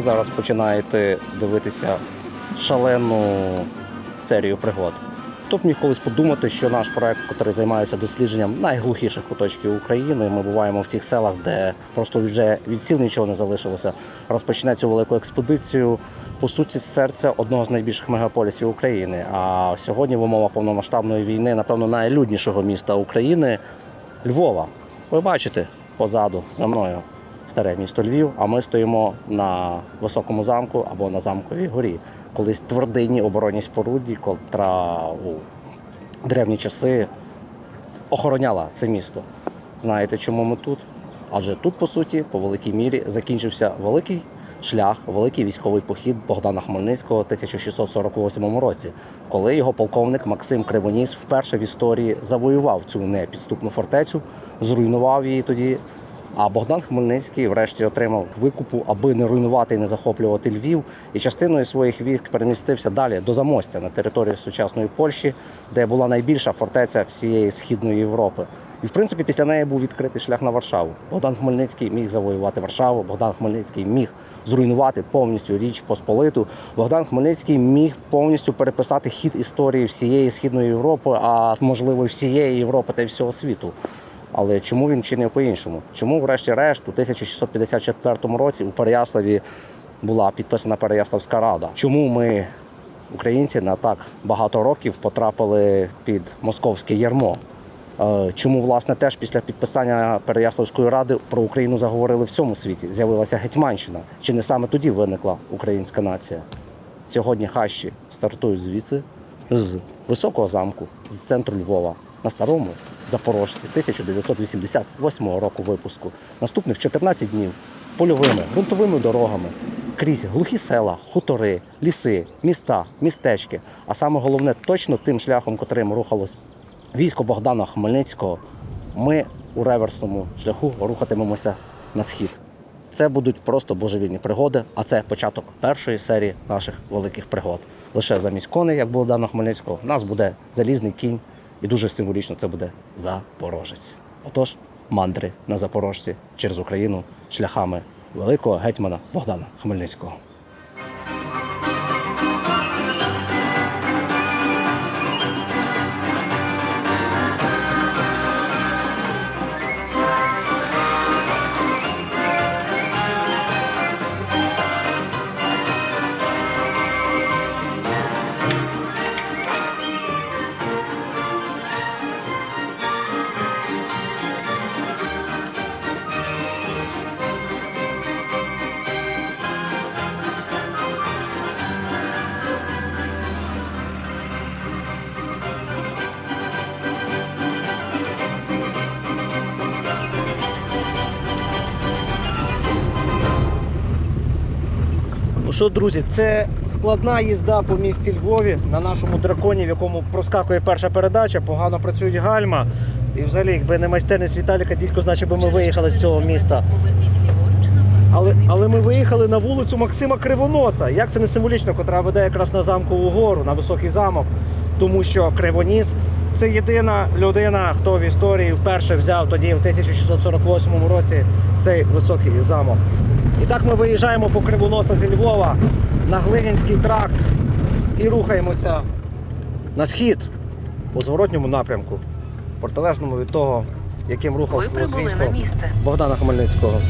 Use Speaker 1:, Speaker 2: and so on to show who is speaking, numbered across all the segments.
Speaker 1: ви зараз починаєте дивитися шалену серію пригод. Хто б міг колись подумати, що наш проект, який займається дослідженням найглухіших куточків України, ми буваємо в тих селах, де просто вже від сіл нічого не залишилося, розпочне цю велику експедицію, по суті, з серця одного з найбільших мегаполісів України. А сьогодні в умовах повномасштабної війни, напевно, найлюднішого міста України – Львова. Ви бачите позаду, за мною, старе місто Львів, а ми стоїмо на високому замку або на замковій горі. Колись твердині оборонній споруді, котра у древні часи охороняла це місто. Знаєте, чому ми тут? Адже тут, по суті, по великій мірі закінчився великий шлях, великий військовий похід Богдана Хмельницького у 1648 році, коли його полковник Максим Кривоніс вперше в історії завоював цю непідступну фортецю, зруйнував її тоді. А Богдан Хмельницький врешті отримав викупу, аби не руйнувати і не захоплювати Львів, і частиною своїх військ перемістився далі до Замостя на територію сучасної Польщі, де була найбільша фортеця всієї Східної Європи. І, в принципі, після неї був відкритий шлях на Варшаву. Богдан Хмельницький міг завоювати Варшаву, Богдан Хмельницький міг зруйнувати повністю Річ Посполиту, Богдан Хмельницький міг повністю переписати хід історії всієї Східної Європи, а, можливо, всієї Європи та й всього світу. Але чому він чинив по-іншому? Чому, врешті-решт, у 1654 році у Переяславі була підписана Переяславська рада? Чому ми, українці, на так багато років потрапили під московське ярмо? Чому, власне, теж після підписання Переяславської ради про Україну заговорили в всьому світі? З'явилася Гетьманщина. Чи не саме тоді виникла українська нація? Сьогодні хащі стартують звідси, з високого замку, з центру Львова, на старому Запорожці 1988 року випуску. Наступних 14 днів польовими, ґрунтовими дорогами, крізь глухі села, хутори, ліси, міста, містечки. А саме головне, точно тим шляхом, котрим рухалось військо Богдана Хмельницького, ми у реверсному шляху рухатимемося на схід. Це будуть просто божевільні пригоди, а це початок першої серії наших великих пригод. Лише замість коней, як Богдана Хмельницького, у нас буде залізний кінь, і дуже символічно це буде Запорожець. Отож, мандри на Запорожці через Україну шляхами великого гетьмана Богдана Хмельницького. Ну що, друзі, це складна їзда по місті Львові на нашому драконі, в якому проскакує перша передача, погано працюють гальма. І взагалі, якби не майстерність Віталіка Дідько, значить би ми виїхали з цього міста. Але ми виїхали на вулицю Максима Кривоноса. Як це не символічно, котра веде якраз на Замкову гору, на високий замок. Тому що Кривоніс – це єдина людина, хто в історії вперше взяв тоді, в 1648 році, цей високий замок. І так ми виїжджаємо по Кривоноса зі Львова на Глинянський тракт і рухаємося на схід у зворотньому напрямку, протилежному від того, яким рухався військо Богдана Хмельницького.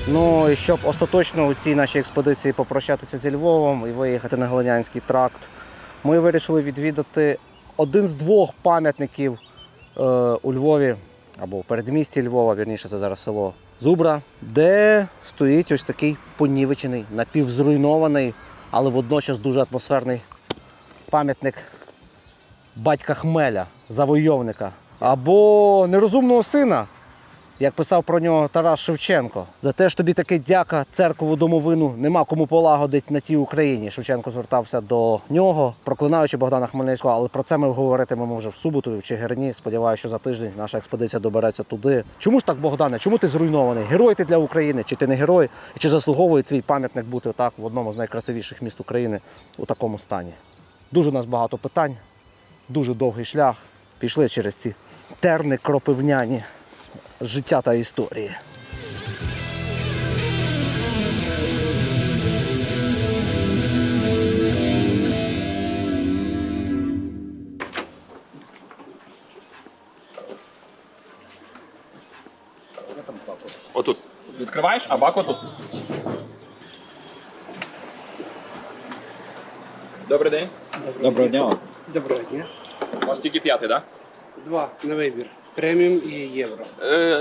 Speaker 1: Ну і щоб остаточно у цій нашій експедиції попрощатися зі Львовом і виїхати на Глинянський тракт, ми вирішили відвідати один з двох пам'ятників у Львові, або в передмісті Львова, вірніше, це зараз село Зубра, де стоїть ось такий понівечений, напівзруйнований, але водночас дуже атмосферний пам'ятник батька Хмеля, завойовника, або нерозумного сина, як писав про нього Тарас Шевченко. За те ж тобі таки дяка, церкову домовину нема кому полагодить на цій Україні. Шевченко звертався до нього, проклинаючи Богдана Хмельницького, але про це ми говоритимемо вже в суботу в Чигирині. Сподіваюся, що за тиждень наша експедиція добереться туди. Чому ж так, Богдане? Чому ти зруйнований? Герой ти для України? Чи ти не герой? І чи заслуговує твій пам'ятник бути отак в одному з найкрасивіших міст України у такому стані? Дуже у нас багато питань, дуже довгий шлях. Пішли через ці терни кропивняні життя та історії.
Speaker 2: відкриваєш, а бак отут. Добрий день.
Speaker 3: Доброго дня.
Speaker 4: Доброго дня.
Speaker 2: У вас тільки 5-й, так?
Speaker 4: Два на вибір. Преміум і євро.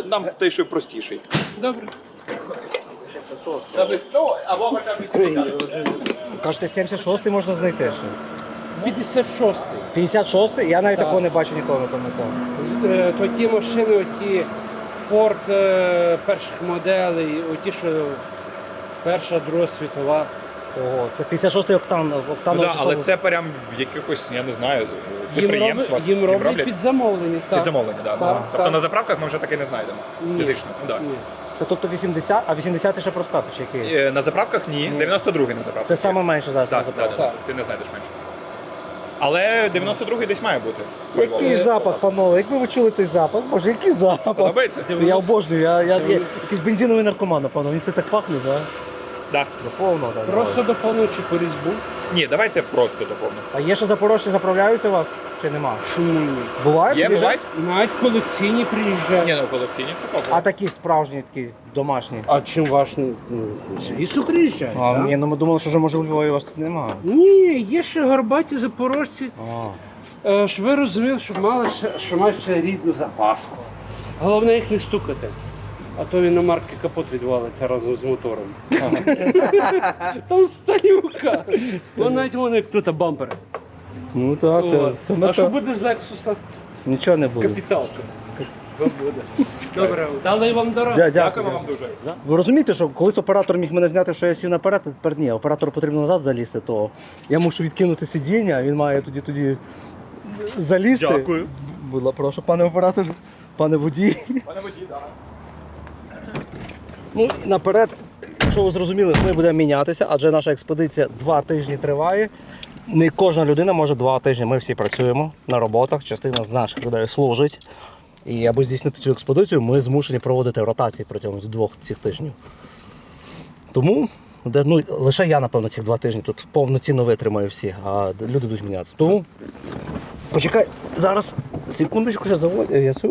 Speaker 2: Нам той, що простіший.
Speaker 4: Добре.
Speaker 2: Ну, або хоча б 80.
Speaker 1: Кажете, 76-й можна знайти ще.
Speaker 4: 56-й.
Speaker 1: 56-й? Я навіть такого не бачу ніколи, не пам'ятаю.
Speaker 4: То ті машини, оті Ford перших моделей, оті, що Перша, Друга світова.
Speaker 1: Ого, це 56-й октанове
Speaker 2: Ну,
Speaker 1: число.
Speaker 2: але це прям в якихось, я не знаю,
Speaker 4: Їм
Speaker 2: підприємствах.
Speaker 4: їм роблять під замовлення.
Speaker 2: під
Speaker 4: Так.
Speaker 2: замовлення, так.
Speaker 4: Так,
Speaker 2: Тобто
Speaker 4: так.
Speaker 2: на заправках ми вже таки не знайдемо.
Speaker 4: Ні.
Speaker 2: Фізично. Ну, да.
Speaker 4: Ні.
Speaker 1: Це тобто 80, а 80-й ще проскати, чи який?
Speaker 2: На заправках ні, 92-й на заправках.
Speaker 1: Це саме менше зараз на
Speaker 2: Так,
Speaker 1: заправці.
Speaker 2: так, ти не знайдеш менше. Але 92-й десь має бути.
Speaker 1: Який запах, панове? Якби ви чули цей запах? Боже, який запах?
Speaker 2: Подобається?
Speaker 1: Я обожнюю, я якийсь бензиновий наркоман, напевно. Він це так пахне, за?
Speaker 2: Да.
Speaker 1: До повного, так.
Speaker 4: Просто до повночі по різьбу.
Speaker 2: Ні, давайте просто доповнимо.
Speaker 1: А є ще запорожці заправляються у вас? Чи нема?
Speaker 4: Чому ні?
Speaker 1: Буває?
Speaker 2: Є,
Speaker 1: Біжать?
Speaker 2: бувають?
Speaker 4: Навіть колекційні приїжджають.
Speaker 2: Ні, ну колекційні це
Speaker 1: А
Speaker 2: топово.
Speaker 1: такі справжні, такі домашні.
Speaker 4: А чим ваш з лісу приїжджають?
Speaker 1: А,
Speaker 4: так?
Speaker 1: ні, ну ми думали, що вже може у Львові у вас тут немає.
Speaker 4: Ні, є ще горбаті запорожці.
Speaker 1: А.
Speaker 4: Щоб ви розуміли, що мають ще рідну запаску. Головне їх не стукати. А то він на марки капот відвалиться разом з мотором. Там сталюка. Вон навіть вони як тут бампер.
Speaker 1: Ну так,
Speaker 4: От.
Speaker 1: це
Speaker 4: А що
Speaker 1: мета.
Speaker 4: буде з Лексуса?
Speaker 1: Нічого не буде.
Speaker 4: Капіталка. Що буде? Добре, дали вам дорогу.
Speaker 2: Дякуємо вам дуже.
Speaker 1: Ви розумієте, що колись оператор міг мене зняти, що я сів наперед, а тепер ні, оператору потрібно назад залізти, то я мушу відкинути сидіння, а він має тоді залізти.
Speaker 2: Дякую.
Speaker 1: Будь ласка, прошу, пане оператор, пане водій.
Speaker 2: Пане водій, так.
Speaker 1: Ну, і наперед, якщо ви зрозуміли, ми будемо мінятися, адже наша експедиція 2 тижні триває. Не кожна людина може 2 тижні. Ми всі працюємо на роботах, частина з наших людей служить. І аби здійснити цю експедицію, ми змушені проводити ротації протягом 2 цих тижнів. Тому лише я, напевно, цих 2 тижні тут повноцінно витримаю всі, а люди будуть мінятися. Тому почекай, зараз, секундочку, ще заводю. Я цю.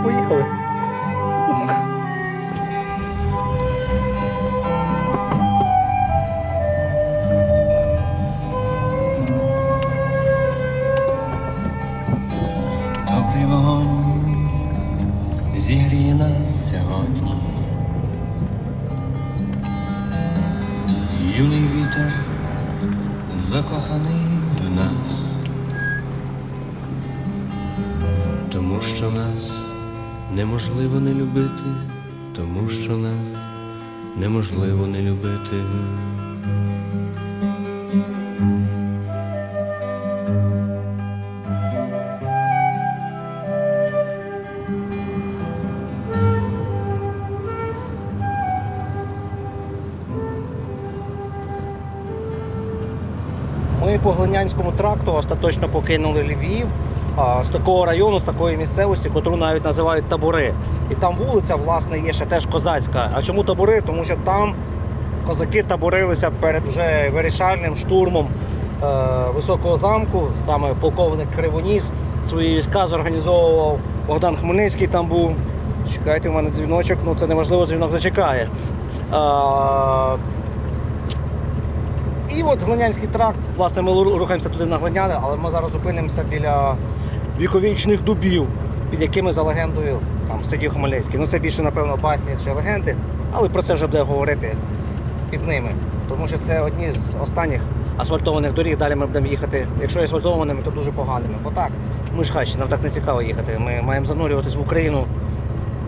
Speaker 1: Поїхали.
Speaker 5: Добрий вогонь зігріє нас сьогодні. Юний вітер закоханий в нас, тому що нас неможливо не любити, тому що нас неможливо не любити.
Speaker 1: Ми по Глинянському тракту остаточно покинули Львів, з такого району, з такої місцевості, котру навіть називають Табори. І там вулиця, власне, є ще теж козацька. А чому Табори? Тому що там козаки таборилися перед вже вирішальним штурмом Високого замку. Саме полковник Кривоніс свої війська зорганізовував. Богдан Хмельницький там був. Чекайте, у мене дзвіночок, ну це неможливо, дзвінок зачекає. І от Глинянський тракт, власне, ми рухаємося туди на Глиняне, але ми зараз зупинимося біля віковічних дубів, під якими, за легендою, там сидів Хмельницький. Ну це більше, напевно, басні чи легенди, але про це вже буде говорити під ними. Тому що це одні з останніх асфальтованих доріг, далі ми будемо їхати, якщо асфальтованими, то дуже поганими. Бо так, ми ж хащі, нам так не цікаво їхати, ми маємо занурюватись в Україну,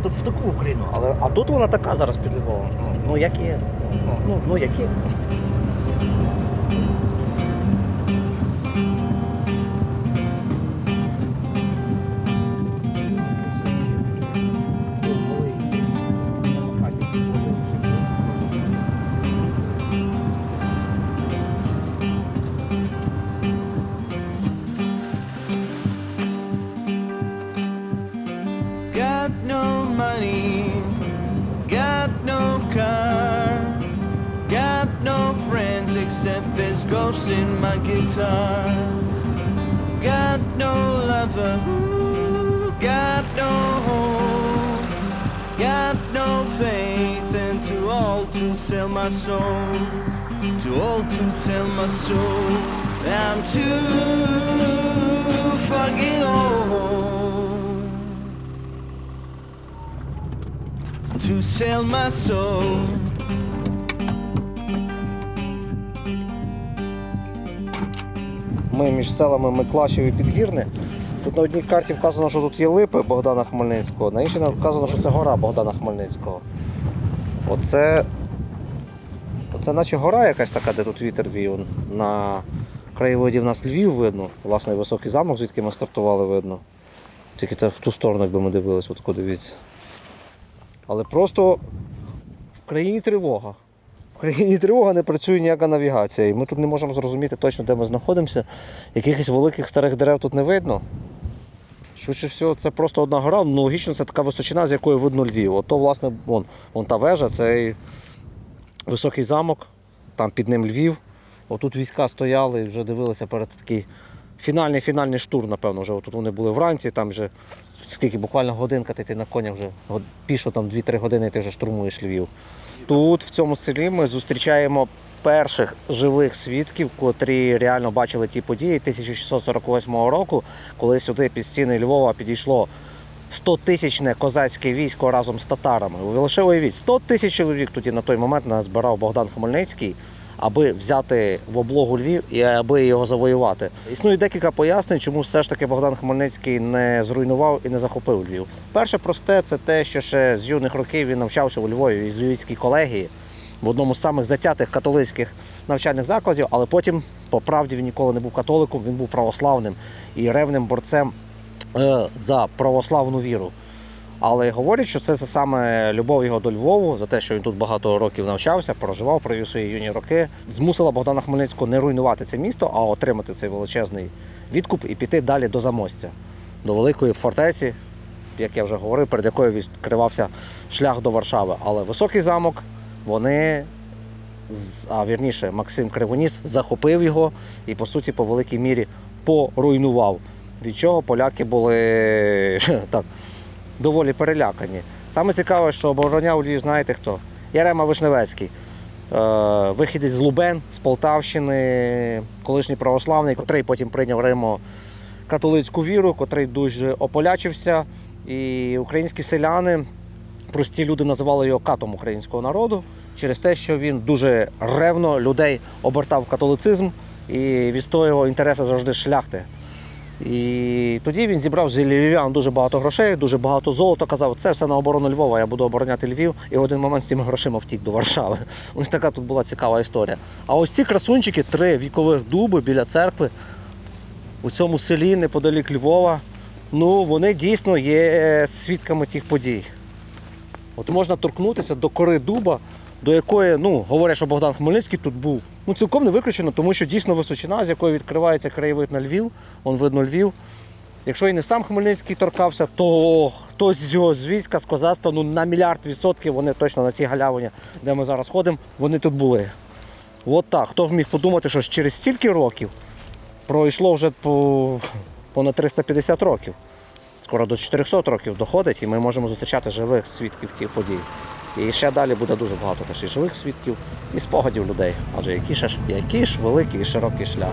Speaker 1: в таку Україну. А тут вона така зараз під Львовом. Ну як є. Ну як є.
Speaker 6: Got no money, got no car, got no friends except there's ghosts in my guitar. Got no lover, got no home, got no faith, and too old to sell my soul, too old to sell my soul. I'm too fucking old to sell my soul.
Speaker 1: Ми між селами Миклашів і Підгірне. Тут на одній карті вказано, що тут є липи Богдана Хмельницького, на іншій вказано, що це гора Богдана Хмельницького. Оце наче гора якась така, де тут вітер віє. На краєвиді в нас Львів видно, власне, високий замок, звідки ми стартували, видно. Тільки це в ту сторону, якби ми дивилися, от дивіться. Але просто в країні тривога. В країні тривога, не працює ніяка навігація. І ми тут не можемо зрозуміти точно, де ми знаходимося. Якихось великих старих дерев тут не видно. Швидше всього, це просто одна гора. Ну, логічно, це така височина, з якої видно Львів. Ото, власне, вон та вежа, цей високий замок, там під ним Львів. Отут війська стояли і вже дивилися перед такий фінальний штурм, напевно. Вже отут вони були вранці, там вже скільки, буквально годинка, ти на конях вже пішо там 2-3 години, і ти вже штурмуєш Львів. Тут, в цьому селі, ми зустрічаємо перших живих свідків, котрі реально бачили ті події 1648 року, коли сюди під стіни Львова підійшло 100-тисячне козацьке військо разом з татарами. Ви лише уявіть, 100 тисяч чоловік тоді на той момент назбирав Богдан Хмельницький, аби взяти в облогу Львів і аби його завоювати. Існує декілька пояснень, чому все ж таки Богдан Хмельницький не зруйнував і не захопив Львів. Перше просте – це те, що ще з юних років він навчався у Львові в Львівській колегії, в одному з самих затятих католицьких навчальних закладів, але потім, по правді, він ніколи не був католиком, він був православним і ревним борцем за православну віру. Але говорять, що це саме любов його до Львову, за те, що він тут багато років навчався, проживав, провів свої юні роки, змусила Богдана Хмельницького не руйнувати це місто, а отримати цей величезний відкуп і піти далі до Замостя, до великої фортеці, як я вже говорив, перед якою відкривався шлях до Варшави. Але високий замок, вірніше, Максим Кривоніс захопив його і, по суті, по великій мірі поруйнував. Від чого поляки були так, доволі перелякані. Саме цікаве, що обороняв Львів, знаєте хто? Ярема Вишневецький. Вихідець з Лубен, з Полтавщини, колишній православний, котрий потім прийняв римо-католицьку віру, котрий дуже ополячився. І українські селяни, прості люди, називали його катом українського народу через те, що він дуже ревно людей обертав в католицизм і відстоював інтереси завжди шляхти. І тоді він зібрав з львів'ян дуже багато грошей, дуже багато золота, казав, це все на оборону Львова, я буду обороняти Львів. І в один момент з цими грошима втік до Варшави. Ось така тут була цікава історія. А ось ці красунчики, 3 вікових дуби біля церкви, у цьому селі неподалік Львова, ну вони дійсно є свідками цих подій. От можна торкнутися до кори дуба, до якої, говорять, що Богдан Хмельницький тут був. Цілком не виключено, тому що дійсно височина, з якої відкривається краєвид на Львів, видно Львів. Якщо і не сам Хмельницький торкався, то хтось з його з війська, з козацтва, на 1,000,000% вони точно на цій галявині, де ми зараз ходимо, вони тут були. От так. Хто міг подумати, що через стільки років пройшло вже понад 350 років. Скоро до 400 років доходить, і ми можемо зустрічати живих свідків тих подій. І ще далі буде дуже багато теж і живих свідків, і спогадів людей. Адже який ж великий і широкий шлях.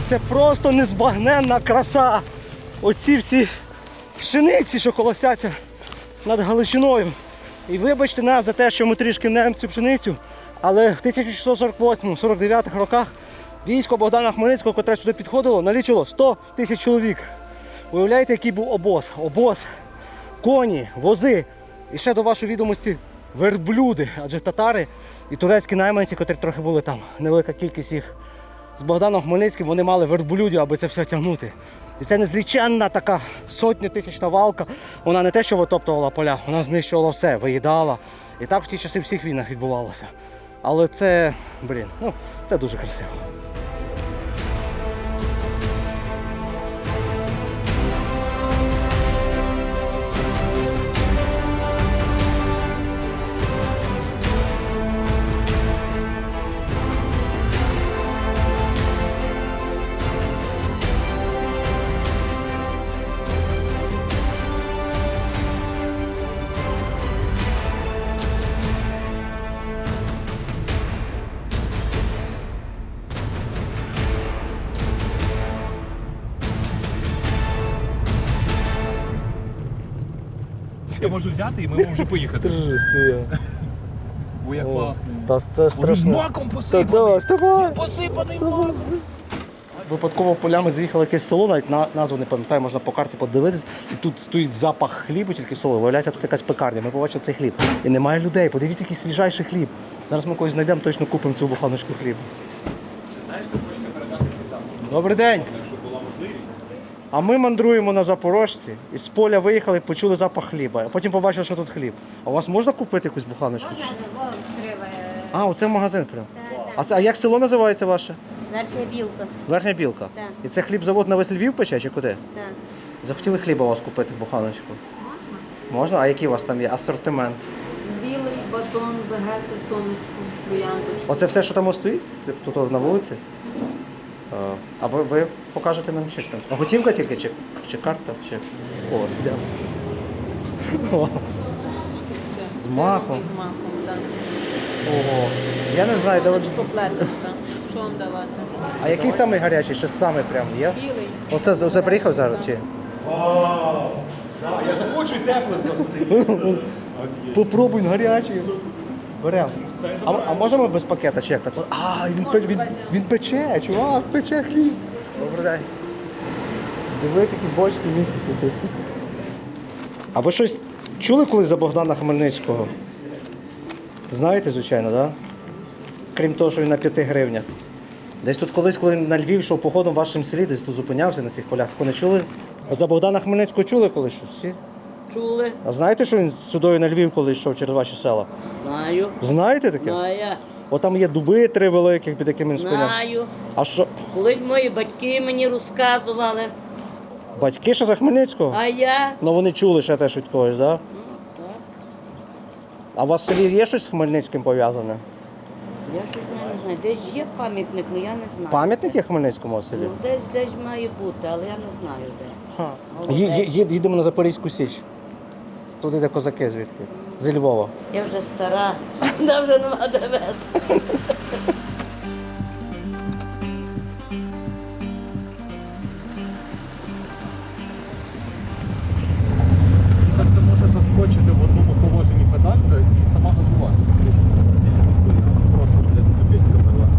Speaker 1: Це просто незбагненна краса. Оці всі пшениці, що колосяться над Галичиною. І вибачте нас за те, що ми трішки мнемо цю пшеницю, але в 1648-49 роках військо Богдана Хмельницького, котре сюди підходило, налічило 100 тисяч чоловік. Уявляєте, який був обоз? Обоз, коні, вози і ще до вашої відомості верблюди, адже татари і турецькі найманці, котрі трохи були там, невелика кількість їх, з Богданом Хмельницьким вони мали верблюдів, аби це все тягнути. І це незліченна така сотньотисячна валка, вона не те, що витоптувала поля, вона знищувала все, виїдала. І так в ті часи в всіх війнах відбувалося. Але це, це дуже красиво.
Speaker 2: Я можу взяти і ми можемо вже поїхати. Бо як пахне.
Speaker 1: Та це
Speaker 2: Він
Speaker 1: страшно.
Speaker 2: маком
Speaker 1: Та
Speaker 2: посипаний.
Speaker 1: давай, вставай.
Speaker 2: Посипаний маком.
Speaker 1: Випадково полями заїхали якесь село, навіть назву не пам'ятаю, можна по карті подивитись. І тут стоїть запах хлібу тільки в село. Виявляється, тут якась пекарня. Ми побачили цей хліб. І немає людей. Подивіться, який свіжайший хліб. Зараз ми когось знайдемо, точно купимо цю буханочку хліба. Добрий день. А ми мандруємо на Запорожці, і з поля виїхали, почули запах хліба. А потім побачили, що тут хліб. А у вас можна купити якусь буханочку? А, оце магазин прям. А як село називається ваше?
Speaker 3: Верхня білка.
Speaker 1: Верхня Білка.
Speaker 3: Так.
Speaker 1: І це хлібзавод на весь Львів пече чи куди?
Speaker 3: Так.
Speaker 1: Захотіли хліба у вас купити, буханочку? Можна? А який у вас там є асортимент?
Speaker 3: Білий батон, багато сонечку, трояндочку.
Speaker 1: Оце все, що там ось стоїть? Тут на вулиці? А ви покажете нам ще там? А готівка тільки чи карта? Чи... О, йдемо. О, з маком.
Speaker 3: З маком, так.
Speaker 1: Ого. Я не знаю, де ви...
Speaker 3: Котлеточка. Що вам давати?
Speaker 1: А який самий гарячий? Ще самий прям є?
Speaker 3: Білий.
Speaker 1: Оце приїхав зараз чи?
Speaker 2: Я заходжу і тепло просто.
Speaker 1: Попробуй, гарячий. Беремо. А можемо без пакета чи як так? А, він пече, чувак, пече хліб. Добрий день. Дивись, які бочки місяці це всі. А ви щось чули колись за Богдана Хмельницького? Знаєте, звичайно, так? Да? Крім того, що він на 5 гривнях. Десь тут колись, коли на Львів йшов походом в вашому селі, десь тут зупинявся на цих полях, тако не чули? За Богдана Хмельницького чули колись щось? Всі?
Speaker 3: Чули?
Speaker 1: А знаєте, що він сюди на Львів коли йшов через ваші села?
Speaker 3: Знаю.
Speaker 1: Знаєте таке?
Speaker 3: Знаю.
Speaker 1: От там є дуби 3 великих, під якими він спиняв.
Speaker 3: Знаю.
Speaker 1: А що,
Speaker 3: Колись мої батьки мені розказували.
Speaker 1: батьки ще за Хмельницького?
Speaker 3: А я?
Speaker 1: Ну вони чули ще теж від когось, так? Да?
Speaker 3: Так.
Speaker 1: А у вас в селі є щось з Хмельницьким пов'язане?
Speaker 3: Я щось не знаю. Десь є пам'ятник, але я не знаю.
Speaker 1: Пам'ятник є Хмельницькому в селі?
Speaker 3: Ну, десь має бути, але я не знаю де.
Speaker 1: Ха.
Speaker 3: Молодець.
Speaker 1: Їдемо на Запорізьку Січ. Туди де козаки звідки. Зі Львова.
Speaker 3: Я вже стара, да вже нема де вести.
Speaker 2: Так це може заскочити в одному положенні педалька і сама газувати. Просто, блядь, ступеньками легко.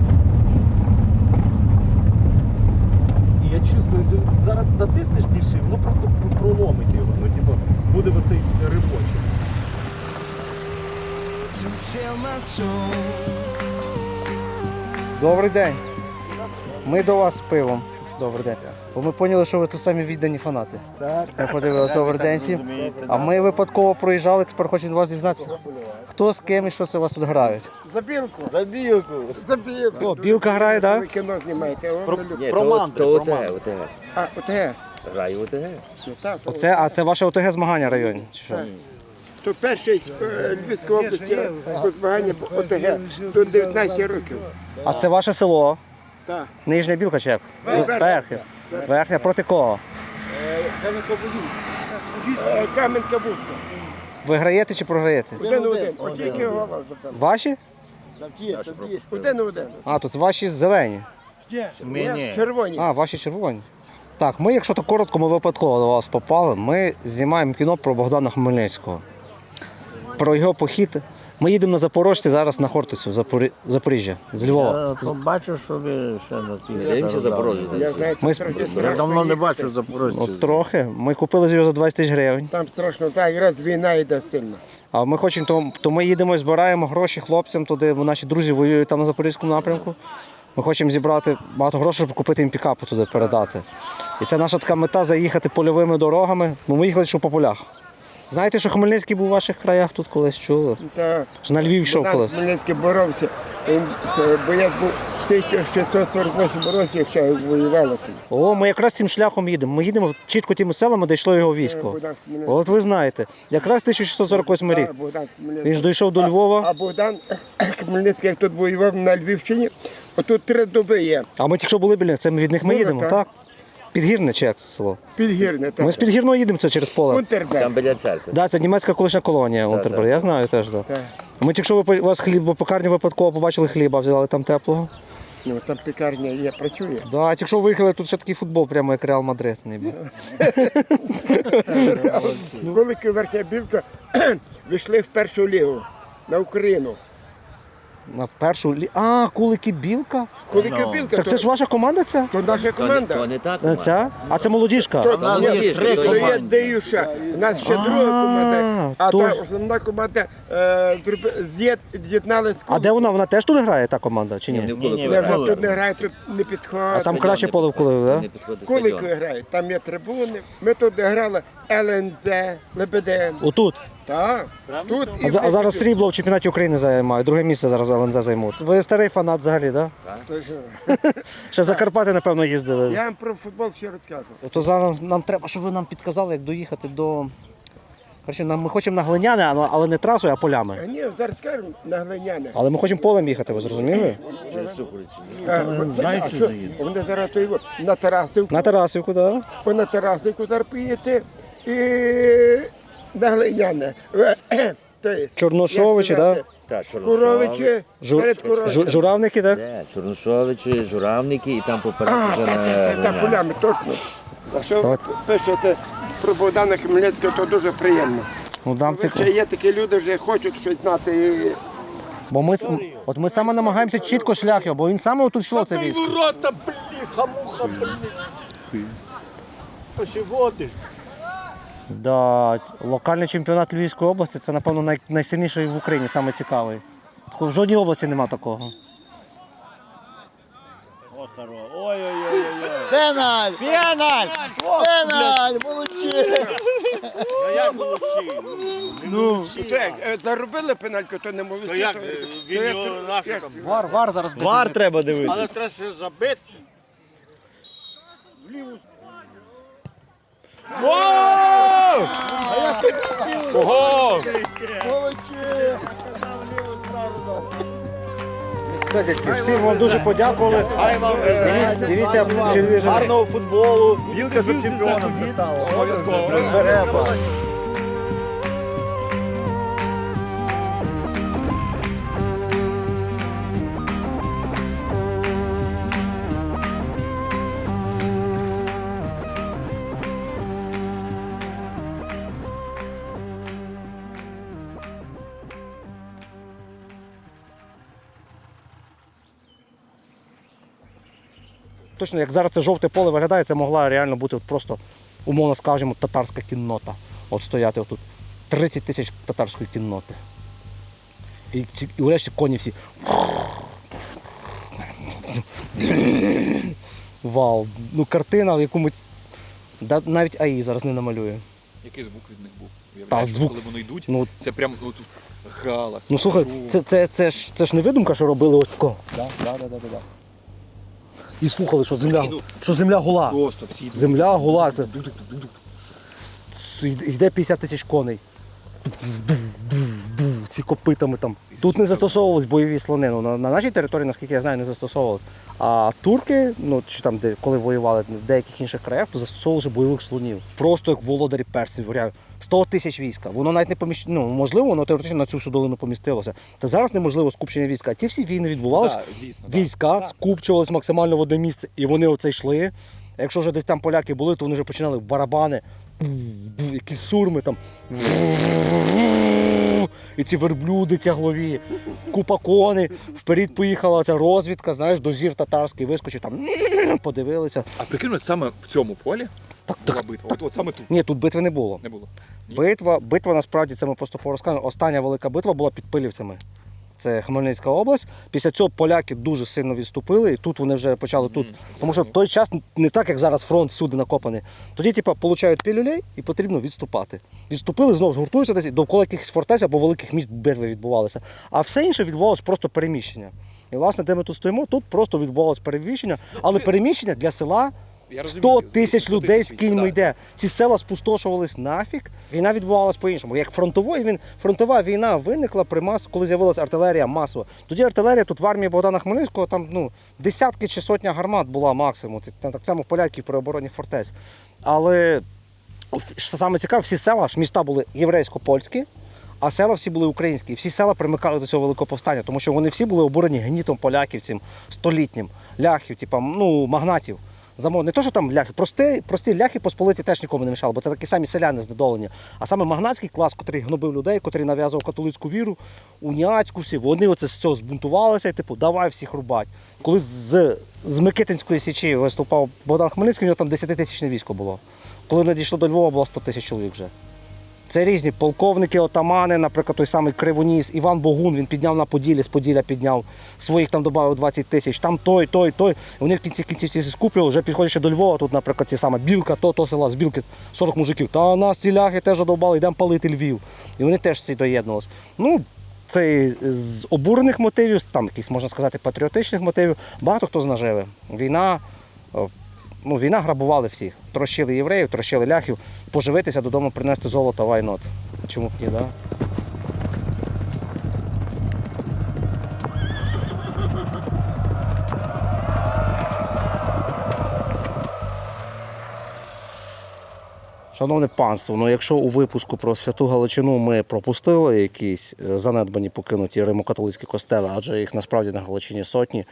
Speaker 2: І я чувствую, зараз натиснеш більше, і воно просто проломить його. Ну, типу, буде оцей ривочок.
Speaker 6: To sell my soul.
Speaker 1: Добрий день. Ми до вас з пивом. Добрий день. Бо ми поняли, що ви тут самі віддані фанати. Так. Ми подивилися, добрий день всім. А ми випадково проїжджали, тепер хочемо від вас дізнатися. Хто з ким і що це у вас тут грають?
Speaker 7: За білку. За білку. За білку.
Speaker 1: О, білка грає, так?
Speaker 7: Ви кіно знімаєте.
Speaker 2: Про мандри, про мандри.
Speaker 7: А, ОТГ.
Speaker 8: Граю ОТГ.
Speaker 7: Ну, так.
Speaker 1: А це ваше ОТГ змагання районні? Чи що?
Speaker 7: То перший Львівської області змагання по ОТГ. Тут 19 років.
Speaker 1: А це ваше село?
Speaker 7: Так.
Speaker 1: Нижня Білка чи як? Верхня. Верхня проти кого?
Speaker 7: Кам'янка-Бузька.
Speaker 1: Ви граєте чи програєте?
Speaker 7: 1-1. От тільки голова запевнено.
Speaker 1: Ваші?
Speaker 7: Є. 1-1.
Speaker 1: А, тут ваші зелені.
Speaker 7: Червоні.
Speaker 1: А, ваші червоні. Так, ми, якщо так коротко, ми випадково до вас попали. Ми знімаємо кіно про Богдана Хмельницького. Про його похід. Ми їдемо на Запорожці зараз на Хортицю, Запоріжжя, з Львова.
Speaker 8: Побачив, що ви ще на тій
Speaker 9: Дивимося Запорожжя.
Speaker 7: Я знаю,
Speaker 1: Ми
Speaker 7: трохи
Speaker 8: Я
Speaker 7: страшно
Speaker 8: давно не
Speaker 7: їздити.
Speaker 8: бачив Запорожця.
Speaker 1: От трохи. Ми купили його за 20 тисяч гривень.
Speaker 7: Там страшно, так, раз війна йде сильно.
Speaker 1: А ми хочемо, то ми їдемо і збираємо гроші хлопцям туди, бо наші друзі воюють там на Запорізькому напрямку. Ми хочемо зібрати багато грошей, щоб купити їм пікапи туди передати. І це наша така мета заїхати польовими дорогами, бо ми їхали що по полях. Знаєте, що Хмельницький був у ваших краях тут колись чули?
Speaker 7: Так.
Speaker 1: Що на Львів йшов
Speaker 7: Богдан
Speaker 1: колись.
Speaker 7: Хмельницький боровся. Він боєць був в 1648 році, якщо воювало тут.
Speaker 1: О, ми якраз цим шляхом їдемо. Ми їдемо чітко тими селами, де йшло його військо.
Speaker 7: Богдан Хмельницький.
Speaker 1: От ви знаєте, якраз 1648 рік.
Speaker 7: Так, Богдан Хмельницький.
Speaker 1: Він ж дійшов до Львова,
Speaker 7: А Богдан Хмельницький, як тут воював на Львівщині, отут 3 доби є.
Speaker 1: а ми тільки що були біля, це ми від них ми
Speaker 7: Були,
Speaker 1: їдемо,
Speaker 7: так.
Speaker 1: так? Підгірне чи як це село?
Speaker 7: Підгірне, так.
Speaker 1: Ми з Підгірного їдемо це через поле.
Speaker 7: Унтерберг.
Speaker 9: Там біля церкви.
Speaker 1: Так, це німецька колишня колонія Унтерберг, я знаю теж. Да.
Speaker 7: Так.
Speaker 1: Ми тільки що у вас хлібопекарню випадково побачили хліба, взяли там теплого.
Speaker 7: Ну, там пекарня є, працює.
Speaker 1: Да, якщо виїхали, тут ще такий футбол, прямо як Реал Мадрид. Ніби.
Speaker 7: Кулики Верхня Білка вийшли в першу лігу на Україну.
Speaker 1: На першу Кулики Білка?
Speaker 7: Кулики Білка,
Speaker 1: Так це ж ваша команда ця?
Speaker 7: то наша команда.
Speaker 8: То не так.
Speaker 1: Ця? А це молодіжка?
Speaker 7: То,
Speaker 8: нас
Speaker 7: ні,
Speaker 8: є три
Speaker 7: то є
Speaker 8: команди.
Speaker 7: Деюша. У нас ще друга команда, а
Speaker 1: тож.
Speaker 7: та основна команда з'єдналась з
Speaker 1: А де вона? Вона теж тут грає, та команда, чи
Speaker 8: Не
Speaker 1: ні?
Speaker 8: в Куликові
Speaker 7: Не,
Speaker 8: грали.
Speaker 7: тут не грає, тут не підходить.
Speaker 1: А там краще поле в Кулику,
Speaker 8: Не
Speaker 1: так?
Speaker 8: підходить
Speaker 7: Кулики
Speaker 8: стадіон.
Speaker 7: грає, там є трибуни. Ми тут грали ЛНЗ, Лебеден.
Speaker 1: Отут.
Speaker 7: Так, тут і
Speaker 1: А зараз срібло в чемпіонаті України займає, друге місце зараз в ЛНЗ займуть. Ви старий фанат взагалі, так?
Speaker 7: Тож,
Speaker 1: Ще за Карпати, напевно, їздили.
Speaker 7: я вам про футбол все розказував.
Speaker 1: То зараз нам треба, щоб ви нам підказали, як доїхати до. Коротше, ми хочемо на Глиняне, але не трасою, а полями.
Speaker 7: А ні, зараз скажемо на Глиняне.
Speaker 1: Але ми хочемо полем їхати, ви зрозуміли?
Speaker 8: Через Сухаричі.
Speaker 7: Знаєш, що вони зараз то його на Тарасівку,
Speaker 1: На Тарасівку, так?
Speaker 7: на Тарасівку зараз поїдете і на Глиняне. Тобто,
Speaker 1: Чорношовичі,
Speaker 7: як сказати,
Speaker 1: так?
Speaker 8: Так,
Speaker 7: Куровичі, перед Куровичем.
Speaker 1: Журавники, так?
Speaker 8: Де? Чорношовичі, Журавники і там поперед
Speaker 7: А,
Speaker 8: вже
Speaker 7: та
Speaker 8: на
Speaker 7: полями, точно. А що
Speaker 1: Давайте.
Speaker 7: пишете про Богдана Хмельницького, то дуже приємно.
Speaker 1: Ну, дам
Speaker 7: Ви ще є такі люди, вже хочуть щось знати. І...
Speaker 1: Бо ми саме намагаємося чітко шлях його, бо він саме отут йшло це військо.
Speaker 7: Ворота, бліха, муха, блін. То ще водиш.
Speaker 1: Да, локальний чемпіонат Львівської області це, напевно, найсильніший в Україні, саме цікавий. В жодній області нема такого.
Speaker 7: Пеналь! Пеналь! Пеналь! Молодці! Ну, заробили пенальку, то не молодці. То як? Він його наша там.
Speaker 1: Вар зараз буде.
Speaker 8: Вар треба дивитися.
Speaker 7: Але треба ще забити.
Speaker 1: Все, дядьки, всім вам дуже подякували. Дивіться телевізор.
Speaker 2: Гарного футболу, Білка, щоб чемпіоном стала. Обов'язково.
Speaker 1: Точно, як зараз це жовте поле виглядає, це могла реально бути от просто, умовно скажемо, татарська кіннота. От стояти отут. 30 тисяч татарської кінноти. І врешті коні всі. Вау. Ну картина, яку ми навіть АІ зараз не намалює.
Speaker 9: Який звук від них був?
Speaker 1: Та,
Speaker 9: Уявляєш,
Speaker 1: звук.
Speaker 9: коли вони йдуть,
Speaker 1: Ну,
Speaker 9: це прям ну, тут галас.
Speaker 1: ну слухай,
Speaker 9: шум.
Speaker 1: це ж не видумка, що робили ось тако.
Speaker 9: Да.
Speaker 1: І слухали, що земля гула.
Speaker 9: Просто всі йдуть.
Speaker 1: Земля гула. Це
Speaker 9: Дук-дук-дук-дук.
Speaker 1: йде 50 тисяч коней. Ці копитами там. Тут не застосовувались бойові слони. Ну, на нашій території, наскільки я знаю, не застосовувались. А турки, ну чи там, коли воювали в деяких інших краях, то застосовували вже бойових слонів. Просто як володарі персів. 100 тисяч війська. Воно навіть не поміщено. Ну, можливо, воно теоретично на цю всю долину помістилося. Та зараз неможливо скупчення війська. А ті всі війни відбувалися.
Speaker 9: Да, звісно, да.
Speaker 1: Війська скупчувались максимально в одне місце. І вони оце йшли. А якщо вже десь там поляки були, то вони вже починали в барабани, якісь сурми там. І ці верблюди тяглові, купа коней, вперед поїхала ця розвідка, знаєш, дозір татарський вискочив там, подивилися.
Speaker 9: А прикинь, от саме в цьому полі
Speaker 1: Так,
Speaker 9: була битва. От саме тут
Speaker 1: Ні, тут битви не було.
Speaker 9: не було. Ні?
Speaker 1: Битва насправді, це ми просто порозказуємо. Остання велика битва була під Пилівцями. Це Хмельницька область. Після цього поляки дуже сильно відступили, і тут вони вже почали тут. Тому що в той час не так, як зараз фронт всюди накопаний. Тоді, получають пілюлей і потрібно відступати. Відступили, знову згуртуються десь, довкола якихось фортець або великих міст битви відбувалися. А все інше відбувалося просто переміщення. І, власне, де ми тут стоїмо, тут просто відбувалося переміщення, але переміщення для села.
Speaker 9: Я
Speaker 1: 100 тисяч людей з кіньми
Speaker 9: да.
Speaker 1: йде. Ці села спустошувались нафіг. Війна відбувалась по-іншому. Як фронтова війна виникла коли з'явилася артилерія масово. Тоді артилерія тут в армії Богдана Хмельницького там десятки чи сотня гармат була максимум. Так само в поляків при обороні фортець. Але що саме цікаве, всі села, міста були єврейсько-польські, А села всі були українські. Всі села примикали до цього великого повстання, тому що вони всі були обурені гнітом поляків цим столітнім, ляхів, магнатів. Не то, що там ляхи, прості ляхи посполиті теж нікому не мішали, бо це такі самі селяни знедолені. А саме магнатський клас, який гнобив людей, який нав'язував католицьку віру, уніатську всі, вони оце з цього збунтувалися і давай всіх рубать. Коли з Микитинської січі виступав Богдан Хмельницький, у нього там 10-тисячне військо було. Коли вони дійшло до Львова, було 100 тисяч чоловік вже. Це різні полковники, отамани, наприклад, той самий Кривоніс, Іван Богун, він підняв на Поділі, з Поділля підняв, своїх там додав 20 тисяч, там той. Вони в кінці всі скуплювали, вже підходячи до Львова, тут, наприклад, ці саме Білка, то села з Білки, 40 мужиків. Та нас ці ляхи теж задовбали, йдемо палити Львів. І вони теж всі доєднувалися. Це з обурених мотивів, там якісь, можна сказати, патріотичних мотивів, багато хто знажили. Війна грабували всіх. Трощили євреїв, трощили ляхів, поживитися, додому принести золото, why not? Чому б ні, да? Шановне панство, якщо у випуску про Святу Галичину ми пропустили якісь занедбані покинуті римо-католицькі костели, адже їх насправді на Галичині сотні,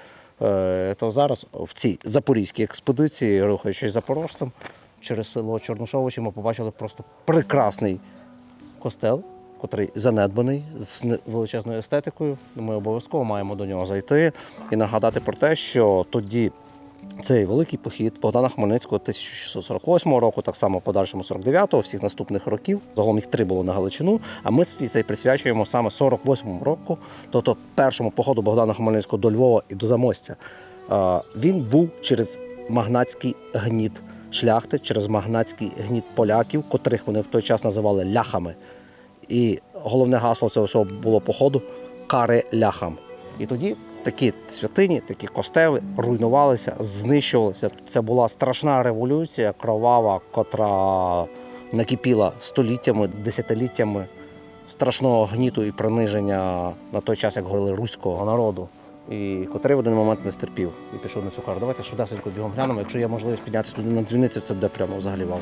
Speaker 1: то зараз в цій запорізькій експедиції, рухаючись запорожцем через село Чорнушовичі, ми побачили просто прекрасний костел, котрий занедбаний, з величезною естетикою. Ми обов'язково маємо до нього зайти і нагадати про те, що тоді цей великий похід Богдана Хмельницького 1648 року, так само в подальшому 49-го, всіх наступних років, загалом їх 3 було на Галичину, а ми цей присвячуємо саме 48-му року, тобто першому походу Богдана Хмельницького до Львова і до Замостя. Він був через магнатський гніт шляхти, через магнатський гніт поляків, котрих вони в той час називали ляхами. І головне гасло цього всього було походу «Кари ляхам». І тоді такі святині, такі костели руйнувалися, знищувалися. Це була страшна революція, кровава, котра накипіла століттями, десятиліттями страшного гніту і приниження на той час, як говорили, руського народу. І котрий в один момент не стерпів і пішов на цю кару. Давайте швидесенько бігом глянемо. Якщо є можливість піднятися туди на дзвіницю, це буде прямо взагалі вау.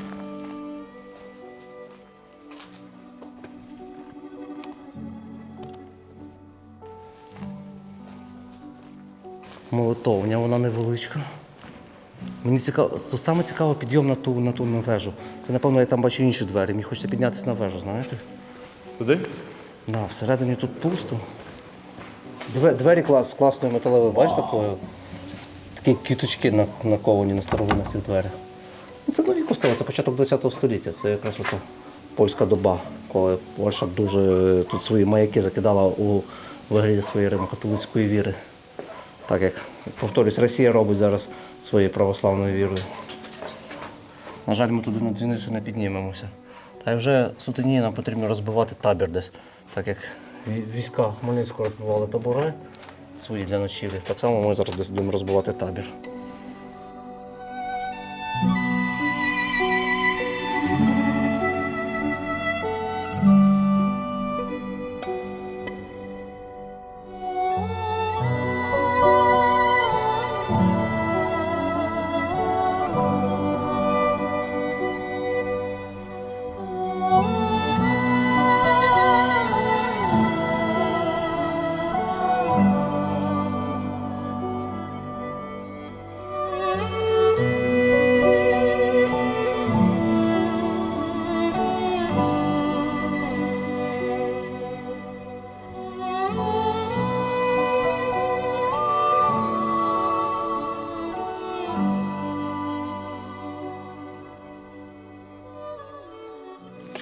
Speaker 1: Молитовня, вона невеличка. Мені цікаво, тут саме цікаво підйом на ту вежу. Це, напевно, я там бачу інші двері. Мені хочеться піднятися на вежу, знаєте?
Speaker 9: Туди?
Speaker 1: Да, всередині тут пусто. Двері з класною металевою, бачите, такі квіточки наковані на старовинних цих дверях. Це нові костели, це початок ХХ століття. Це якраз оця польська доба, коли Польща дуже тут свої маяки закидала у вигляді своєї римо-католицької віри. Так як, повторюсь, Росія робить зараз своєю православною вірою. На жаль, ми туди на дзвіницю не піднімемося. Та й вже сутені нам потрібно розбивати табір десь. Так як війська Хмельницького розбивали табори свої для ночівлі, так само ми зараз десь будемо розбивати табір.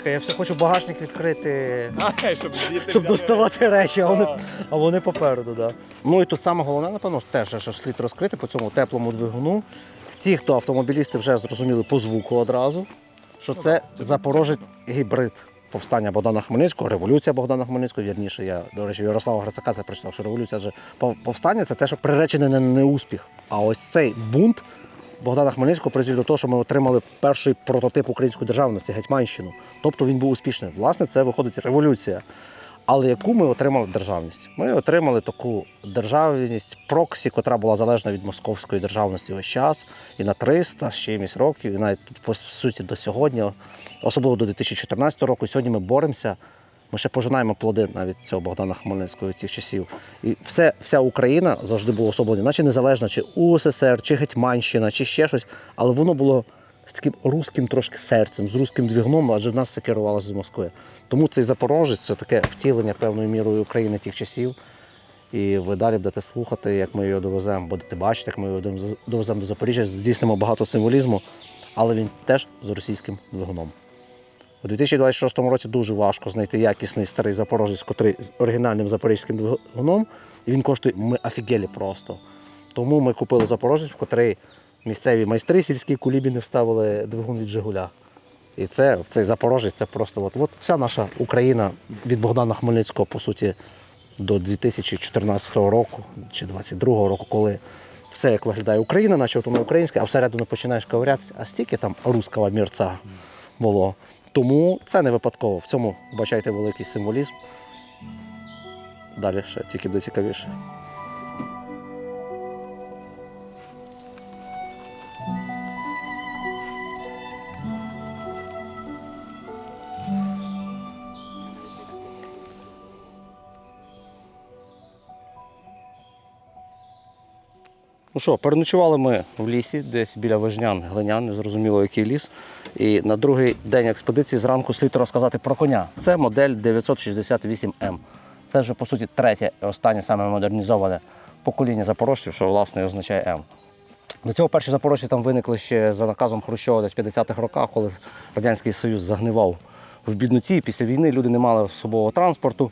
Speaker 1: Я все хочу багажник відкрити, щоб доставати речі, а вони попереду. Да. Ну і тут саме головне, напевно, теж що слід розкрити по цьому теплому двигуну. Ті, хто автомобілісти, вже зрозуміли по звуку одразу, що це Запорожець гібрид. Повстання Богдана Хмельницького, революція Богдана Хмельницького, вірніше, я, до речі, Ярослава Грицака це прочитав, що революція вже повстання це те, що приречене на неуспіх. А ось цей бунт Богдана Хмельницького призвів до того, що ми отримали перший прототип української державності – Гетьманщину. Тобто він був успішним. Власне, це виходить революція. Але яку ми отримали державність? Ми отримали таку державність проксі, котра була залежна від московської державності весь час. І на 300 з чимось років, і навіть по суті до сьогодні, особливо до 2014 року. І сьогодні ми Ми ще пожинаємо плоди навіть цього Богдана Хмельницького цих часів. І вся Україна завжди була особлена, наче незалежна, чи УССР, чи Гетьманщина, чи ще щось, але воно було з таким руським трошки серцем, з руським двигуном, адже в нас все керувалося з Москви. Тому цей Запорожець – це таке втілення певною мірою України тих часів. І ви далі будете слухати, як ми його довеземо, будете бачити, як ми його довеземо до Запоріжжя, здійснимо багато символізму, але він теж з російським двигуном. У 2026 році дуже важко знайти якісний старий Запорожець, котрий з оригінальним запорізьким двигуном, і він коштує, ми офігелі просто. Тому ми купили Запорожець, в котрий місцеві майстри сільські кулібіни вставили двигун від «Жигуля». І цей Запорожець, це просто от вся наша Україна від Богдана Хмельницького, по суті, до 2014 року чи 2022 року, коли все як виглядає Україна, наче воно українське, а всередину починаєш ковирятися, а стільки там руского мірця було. Тому це не випадково. В цьому бачайте великий символізм. Далі ще тільки буде цікавіше. Ну що, переночували ми в лісі, десь біля Вижнян, Глинян, незрозуміло який ліс. І на другий день експедиції зранку слід розказати про коня. Це модель 968М. Це вже, по суті, третє і останнє саме модернізоване покоління запорожців, що, власне, і означає М. До цього перші запорожці там виникли ще за наказом Хрущова десь в 50-х роках, коли Радянський Союз загнивав в бідноті. Після війни люди не мали особового транспорту.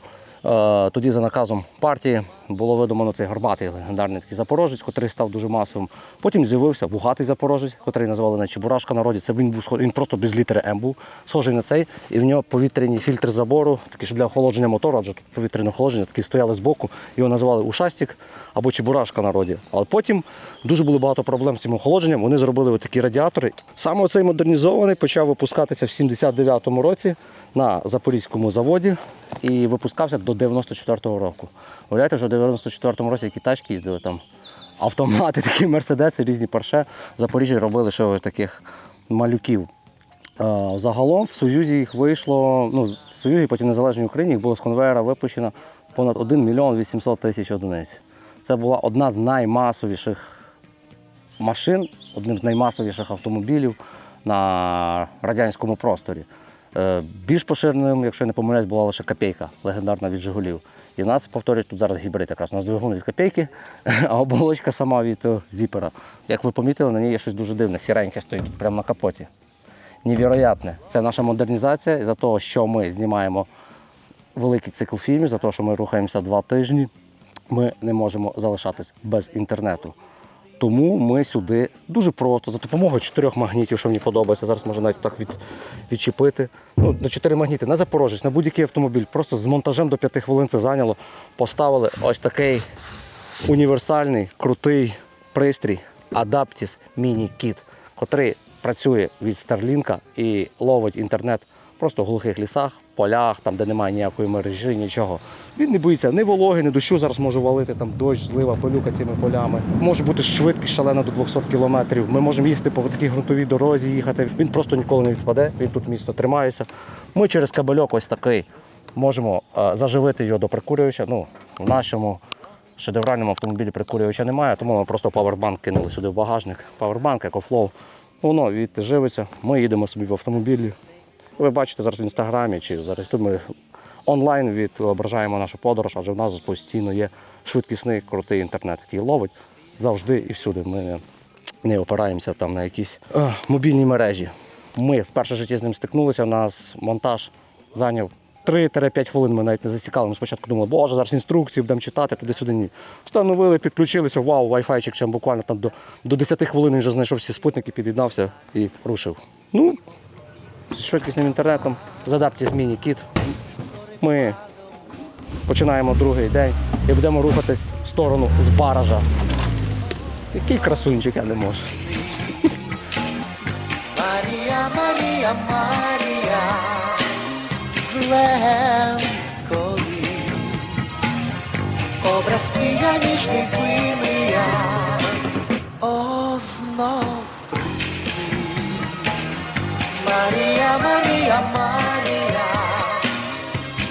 Speaker 1: Тоді за наказом партії було видумано цей горбатий легендарний такий запорожець, який став дуже масовим. Потім з'явився вугатий запорожець, який називали на Чебурашка народі. Це він просто без літери М був, схожий на цей. І в нього повітряні фільтри забору, такі, що для охолодження мотору, адже тут повітряне охолодження, такі стояли збоку. Його називали Ушастик або Чебурашка народі. Але потім дуже було багато проблем з цим охолодженням. Вони зробили такі радіатори. Саме оцей модернізований почав випускатися в 79-му році на Запорізькому заводі і випускався до 94-го року. Уявляєте, вже в 94-му році які тачки їздили, там автомати, такі мерседеси, різні Порше. В Запоріжжі робили ще таких малюків. Загалом в Союзі їх вийшло, в Союзі, потім в Незалежній Україні, їх було з конвейера випущено понад 1 мільйон 800 тисяч одиниць. Це була одна з наймасовіших машин, одним з наймасовіших автомобілів на радянському просторі. Більш поширеним, якщо я не помиляюсь, була лише Копейка, легендарна від «Жигулів». І в нас, повторюють, тут зараз гібрид якраз. У нас двигун від Копейки, а оболочка сама від Зіпера. Як ви помітили, на ній є щось дуже дивне, сіреньке стоїть тут прямо на капоті. Невероятне. Це наша модернізація із-за того, що ми знімаємо великий цикл фільмів, за того, що ми рухаємося 2 тижні, ми не можемо залишатись без інтернету. Тому ми сюди дуже просто, за допомогою 4 магнітів, що мені подобається, зараз можна навіть так відчепити. На 4 магніти, на Запорожець, на будь-який автомобіль, просто з монтажем до 5 хвилин це зайняло. Поставили ось такий універсальний, крутий пристрій Adaptis Mini Kit, котрий працює від Starlink і ловить інтернет просто в глухих лісах, полях, там, де немає ніякої мережі, нічого. Він не боїться ні вологи, ні дощу, зараз може валити, там дощ, злива, пилюка цими полями. Може бути швидкість шалена до 200 кілометрів. Ми можемо їздити по такій ґрунтовій дорозі їхати. Він просто ніколи не відпаде, він тут міцно тримається. Ми через кабельок ось такий можемо заживити його до прикурювача. В нашому шедевральному автомобілі прикурювача немає, тому ми просто павербанк кинули сюди в багажник. Павербанк, екофлоу. Воно живиться, ми їдемо собі в автомобілі. Ви бачите зараз в інстаграмі, чи зараз тут ми онлайн відображаємо нашу подорож, адже в нас постійно є швидкісний, крутий інтернет, який ловить завжди і всюди. Ми не опираємося там на якісь мобільні мережі. Ми вперше в житті з ним стикнулися, у нас монтаж зайняв 3-5 хвилин, ми навіть не засікали. Ми спочатку думали, боже, зараз інструкції будемо читати, туди-сюди ні. Встановили, підключилися, вау, вайфайчик, чим буквально там до 10 хвилин він вже знайшов всі спутники, під'єднався і рушив. З швидкісним інтернетом, з Adaptis Mini Kit ми починаємо другий день і будемо рухатись в сторону Збаража. Який красунчик, я не можу.
Speaker 6: Марія, Марія, Марія, зле колись, образ твій ніжний вимрія, о, знов приснись. Марія, Марія, Марія,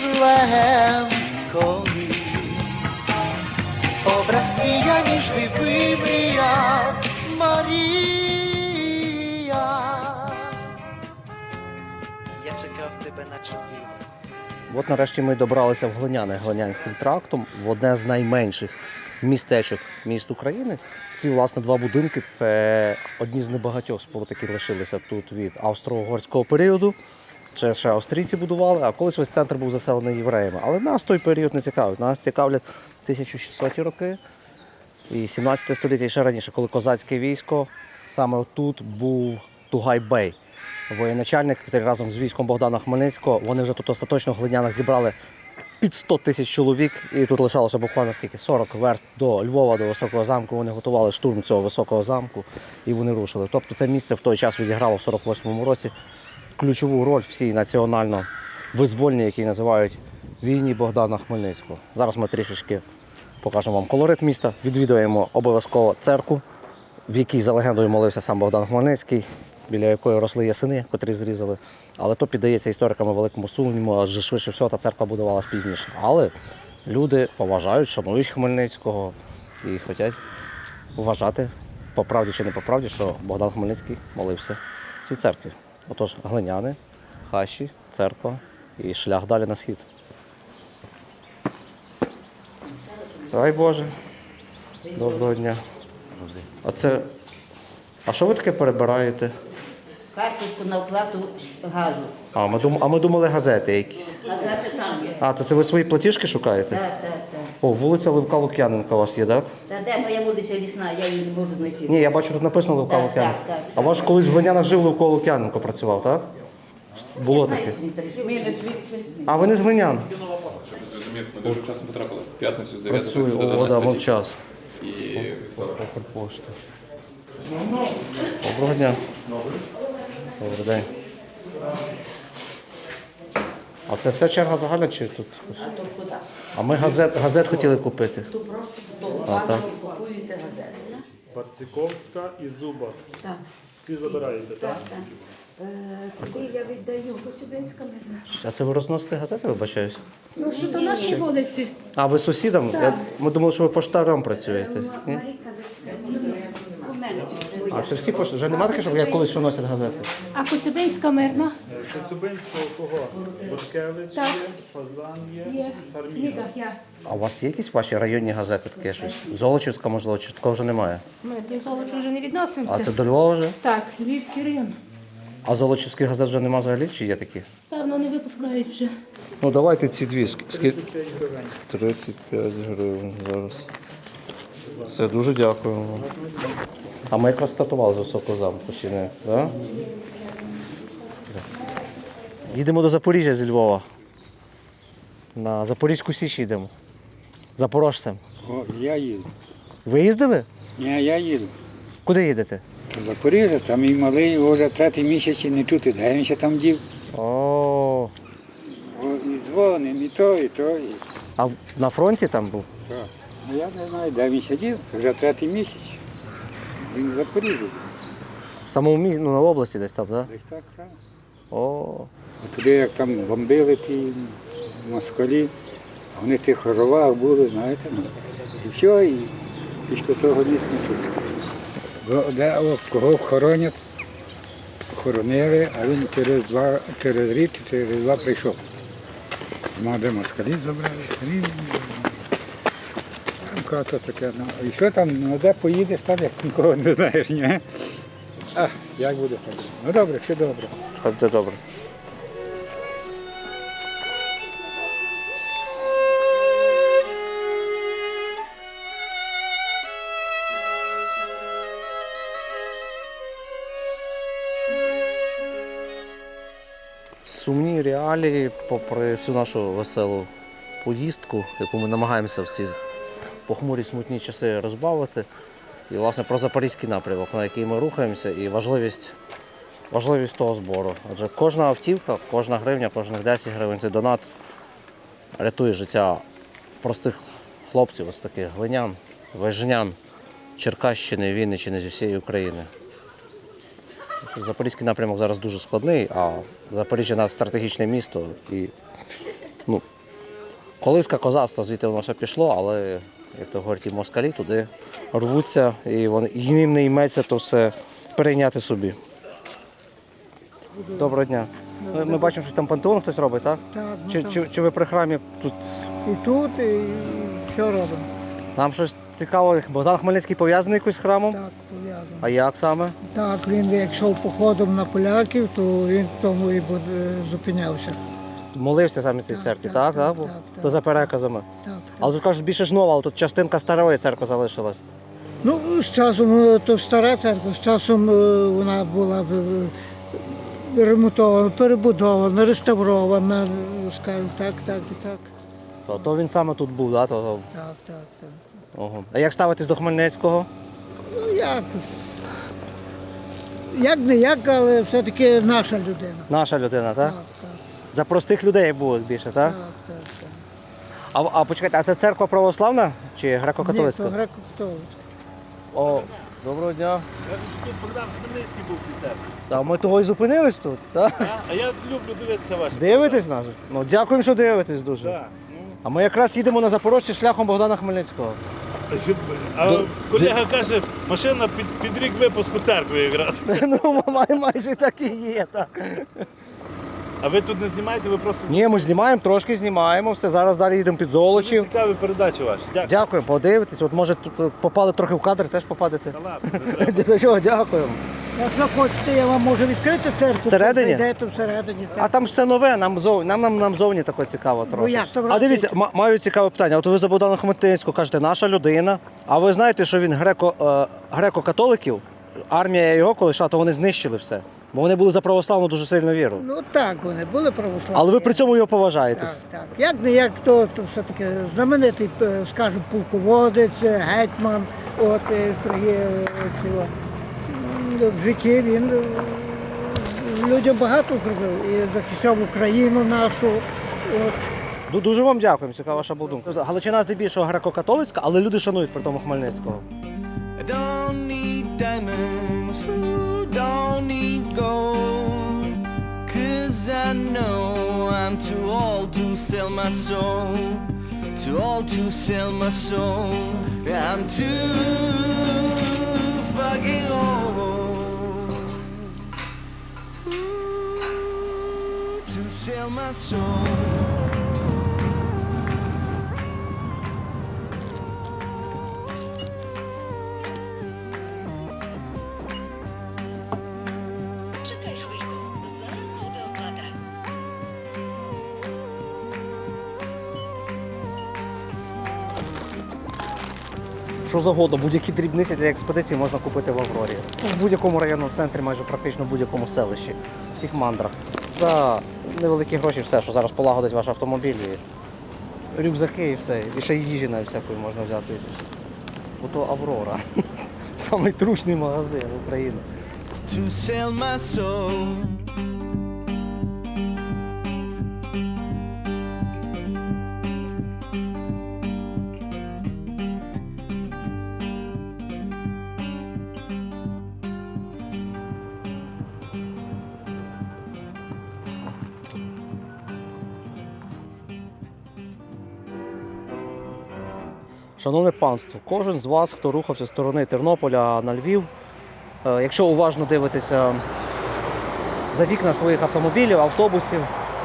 Speaker 6: зле берегем колись. Образ твій, я ніжний вимрія, Марія. Я чекав тебе наче диво.
Speaker 1: От нарешті ми добралися в Глиняне Глинянським трактом, в одне з найменших містечок міст України. Ці, власне, два будинки – це одні з небагатьох споруд, які лишилися тут від австро-угорського періоду. Це ще австрійці будували, а колись весь центр був заселений євреями. Але нас той період не цікавить. Нас цікавлять 1600-ті роки і 17 століття, і ще раніше, коли козацьке військо, саме тут був Тугай-бей, воєначальник, який разом з військом Богдана Хмельницького, вони вже тут остаточно в Глинянах зібрали під 100 тисяч чоловік, і тут лишалося буквально скільки? 40 верст до Львова, до Високого замку. Вони готували штурм цього Високого замку і вони рушили. Тобто це місце в той час відіграло в 48-му році ключову роль в цій національно-визвольній, які називають війні Богдана Хмельницького. Зараз ми трішечки покажемо вам колорит міста, відвідуємо обов'язково церкву, в якій за легендою молився сам Богдан Хмельницький, біля якої росли ясени, котрі зрізали. Але то піддається історикам великому сумніву, адже швидше всього та церква будувалась пізніше. Але люди поважають, шанують Хмельницького і хочуть вважати, по правді чи не по правді, що Богдан Хмельницький молився в цій церкві. Отож, Глиняни, хащі, церква і шлях далі на схід. Дай Боже. Доброго дня. А що ви таке перебираєте?
Speaker 3: Карточку на оплату газу.
Speaker 1: А ми думали газети якісь.
Speaker 3: Газети там є.
Speaker 1: А, то це ви свої платіжки шукаєте?
Speaker 3: Так.
Speaker 1: О, вулиця Левка Лук'яненка у вас є, так?
Speaker 3: Та де моя вулиця Лісна, я її не можу знайти.
Speaker 1: Ні, я бачу, тут написано Левка
Speaker 3: Так,
Speaker 1: Лук'яненко.
Speaker 3: так.
Speaker 1: А ваш колись в Глинянах жив Левко Лук'яненко, працював, так? Було таке.
Speaker 3: Ми не звідси.
Speaker 1: А ви не з Глинян?
Speaker 9: Ми дуже часто потрапили в п'ятницю з 9
Speaker 1: Працюю,
Speaker 9: до
Speaker 1: о, да,
Speaker 9: 12.
Speaker 1: мов час.
Speaker 9: І
Speaker 1: Пошта. Доброго дня. Добрий день. А це вся черга загальна чи тут?
Speaker 3: А то куди?
Speaker 1: А ми газет хотіли купити.
Speaker 3: То прошу до
Speaker 1: так.
Speaker 3: банки купуєте газети.
Speaker 2: Барциковська і Зуба.
Speaker 3: Так.
Speaker 2: Всі забираєте, так?
Speaker 3: Так. Куди я віддаю? Коцюбинська мирна.
Speaker 1: А це ви розносите газети, вибачаюсь?
Speaker 10: Ну, що до нашій вулиці.
Speaker 1: А ви сусідам? Ми думали, що ви поштарем працюєте. Ні?
Speaker 3: Маріка, у мене.
Speaker 1: А це всі пошти. Вже немає таке, що як колись що носять газети?
Speaker 10: А Коцюбинська мирна
Speaker 2: Коцюбинського кого? Боткевич
Speaker 10: Так.
Speaker 2: є, Фазан є,
Speaker 10: є.
Speaker 2: Фарміга.
Speaker 10: Ніга, я.
Speaker 1: А у вас є якісь ваші районні газети таке щось? Золочівська, можливо, чи такого вже немає?
Speaker 10: Ми до Золочу вже не відносимося.
Speaker 1: А це до Львова вже?
Speaker 10: Так, Львівський район.
Speaker 1: А Золочівських газет вже немає взагалі, чи є такі?
Speaker 10: Певно, не випускають вже.
Speaker 1: Ну давайте ці дві.
Speaker 2: 35 гривень.
Speaker 1: 35 гривень зараз. Все, дуже дякуємо. А ми якраз стартували з Високого замку, чи не? Да? Їдемо до Запоріжжя зі Львова. На Запорізьку Січ їдемо. Запорожцем.
Speaker 11: О, я їду.
Speaker 1: Ви їздили?
Speaker 11: Ні, я їду.
Speaker 1: Куди їдете?
Speaker 11: Запоріжжя, там мій малий вже третій місяць і не чути, де він ще там дів.
Speaker 1: О,
Speaker 11: О, і дзвоним, і то, і то. І...
Speaker 1: а на фронті там був?
Speaker 11: Так. Ну, я не знаю, де він ще дів, вже третій місяць. Він в Запоріжжі.
Speaker 1: В самому місті, ну на області десь там, так?
Speaker 11: Десь так, так.
Speaker 1: О,
Speaker 11: А туди, як там бомбили ті москалі, вони в тих хоровах були, знаєте, ну. І все, і після того ніс не чути. Кого хоронять, хоронили, а він через рік чи через два прийшов. Мав де москалі забрали. Там ката таке. Ну, і що там, ну де поїдеш, там як нікого не знаєш, ні? А, як буде так? Ну добре, все добре.
Speaker 1: хай буде добре. Сумні реалії, попри всю нашу веселу поїздку, яку ми намагаємося в ці похмурі смутні часи розбавити. І, власне, про запорізький напрямок, на який ми рухаємося, і важливість того збору. Адже кожна автівка, кожна гривня, кожних 10 гривень – це донат рятує життя простих хлопців, ось таких глинян, вижнян, Черкащини, Вінниччини, зі всієї України. Запорізький напрямок зараз дуже складний, а Запоріжжя – у нас стратегічне місто. І колиска козацтва, звідти воно все пішло, але, як то говорять, і москалі туди рвуться, і їм не йметься то все перейняти собі. Доброго дня. Ми бачимо, що там пантеон хтось робить, так?
Speaker 7: Так,
Speaker 1: Чи ви при храмі тут?
Speaker 7: і тут, і що робимо?
Speaker 1: Нам щось цікаве. Богдан Хмельницький пов'язаний якось з храмом?
Speaker 7: Так, пов'язано.
Speaker 1: А як саме?
Speaker 7: Так, він як йшов походом на поляків, то він тому і зупинявся.
Speaker 1: Молився саме в цій церкві, так?
Speaker 7: так,
Speaker 1: То
Speaker 7: так.
Speaker 1: за переказами.
Speaker 7: Так,
Speaker 1: Але тут кажуть, більше ж нова, але тут частинка старої церкви залишилась.
Speaker 7: Ну, з часом то стара церква, з часом вона була ремонтована, перебудована, реставрована, скажімо так, так і так.
Speaker 1: То він саме тут був, так?
Speaker 7: Так, так, так.
Speaker 1: Ого. А як ставитесь до Хмельницького?
Speaker 7: Ну як? Як не як, але все-таки наша людина.
Speaker 1: Наша людина, так?
Speaker 7: Так, так,
Speaker 1: За простих людей було більше, так?
Speaker 7: так, так, так.
Speaker 1: А почекайте, а це церква православна чи
Speaker 7: Ні,
Speaker 1: греко-католицька?
Speaker 7: то греко-католицька.
Speaker 1: О, доброго дня.
Speaker 2: Кажуть, що тут Богдан Хмельницький був в цій церкві.
Speaker 1: Та ми того і зупинились тут, так?
Speaker 2: А я люблю дивитися ваші.
Speaker 1: Дивитесь нас? Ну, дякуємо, що дивитесь дуже.
Speaker 2: Так.
Speaker 1: А ми якраз їдемо на Запорожжя шляхом Богдана Хмельницького.
Speaker 2: А колега каже, машина під рік випуску церкви якраз.
Speaker 1: Ну, майже так і є, так.
Speaker 2: А ви тут не знімаєте, ви просто
Speaker 1: Ні, ми знімаємо, трошки знімаємо, все, зараз далі їдемо під Золочів.
Speaker 2: цікаві передачі ваші. Дякую.
Speaker 1: Дякую, подивитесь. От може тут попали трохи в кадр, теж попадете.
Speaker 2: Та ладно, не треба.
Speaker 1: Для чого, дякуємо.
Speaker 7: Якщо хочете, я вам можу відкрити церкву.
Speaker 1: Всередині?
Speaker 7: Зайдете всередині.
Speaker 1: А там все нове, нам зовні таке цікаво трохи.
Speaker 7: як то
Speaker 1: А дивіться,
Speaker 7: врахується?
Speaker 1: маю цікаве питання. От ви за Богдана Хмельницького кажете, наша людина. А ви знаєте, що він греко-католиків, армія його, коли йшла, то вони знищили все. Бо вони були за православну дуже сильну віру.
Speaker 7: Ну так, вони були православні.
Speaker 1: Але ви при цьому його поважаєте.
Speaker 7: Так, так. Як не як, то все-таки знаменитий, скажімо, полководець, гетьман, в житті він людям багато зробив і захищав Україну нашу.
Speaker 1: Дуже вам дякуємо, цікава ваша була думка. Галичина здебільшого греко-католицька, але люди шанують при тому Хмельницького.
Speaker 6: I don't need diamonds, don't need gold, 'cause I know I'm too old to sell my soul, too old to sell my soul. I'm too fucking old to sell my soul.
Speaker 10: Чекай хвильку, зараз буде оплата.
Speaker 1: Що завгодно, будь-які дрібниці для експедиції можна купити в Аврорі. В будь-якому районному центрі, майже практично в будь-якому селищі, в всіх мандрах. За невеликі гроші все, що зараз полагодить ваш автомобіль, і рюкзаки і все. І ще й їжі навіть всякої можна взяти. Ото Аврора. Самий трушний магазин України.
Speaker 6: To sell my soul.
Speaker 1: Шановне панство, кожен з вас, хто рухався з сторони Тернополя на Львів, якщо уважно дивитеся за вікна своїх автомобілів, автобусів,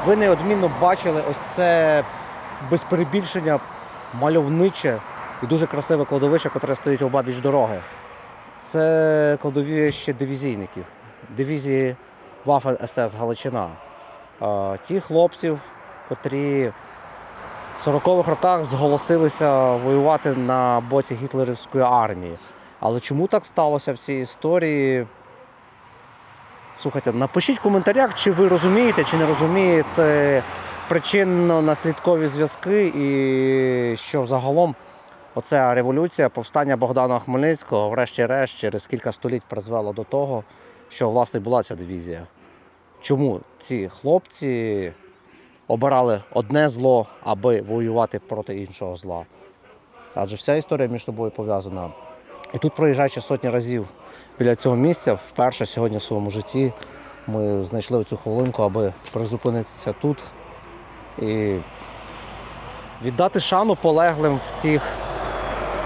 Speaker 1: ви неодмінно бачили ось це без перебільшення мальовниче і дуже красиве кладовище, яке стоїть обабіч дороги. Це кладовище дивізійників, дивізії Waffen-СС Галичина. Ті хлопців, котрі в 40-х роках зголосилися воювати на боці гітлерівської армії. Але чому так сталося в цій історії? Слухайте, напишіть в коментарях, чи ви розумієте, чи не розумієте причинно-наслідкові зв'язки і що загалом оця революція, повстання Богдана Хмельницького, врешті-решт, через кілька століть призвело до того, що, власне, була ця дивізія. Чому ці хлопці обирали одне зло, аби воювати проти іншого зла? Адже вся історія між собою пов'язана. І тут, проїжджаючи сотні разів біля цього місця, вперше сьогодні в своєму житті ми знайшли цю хвилинку, аби призупинитися тут і віддати шану полеглим в цих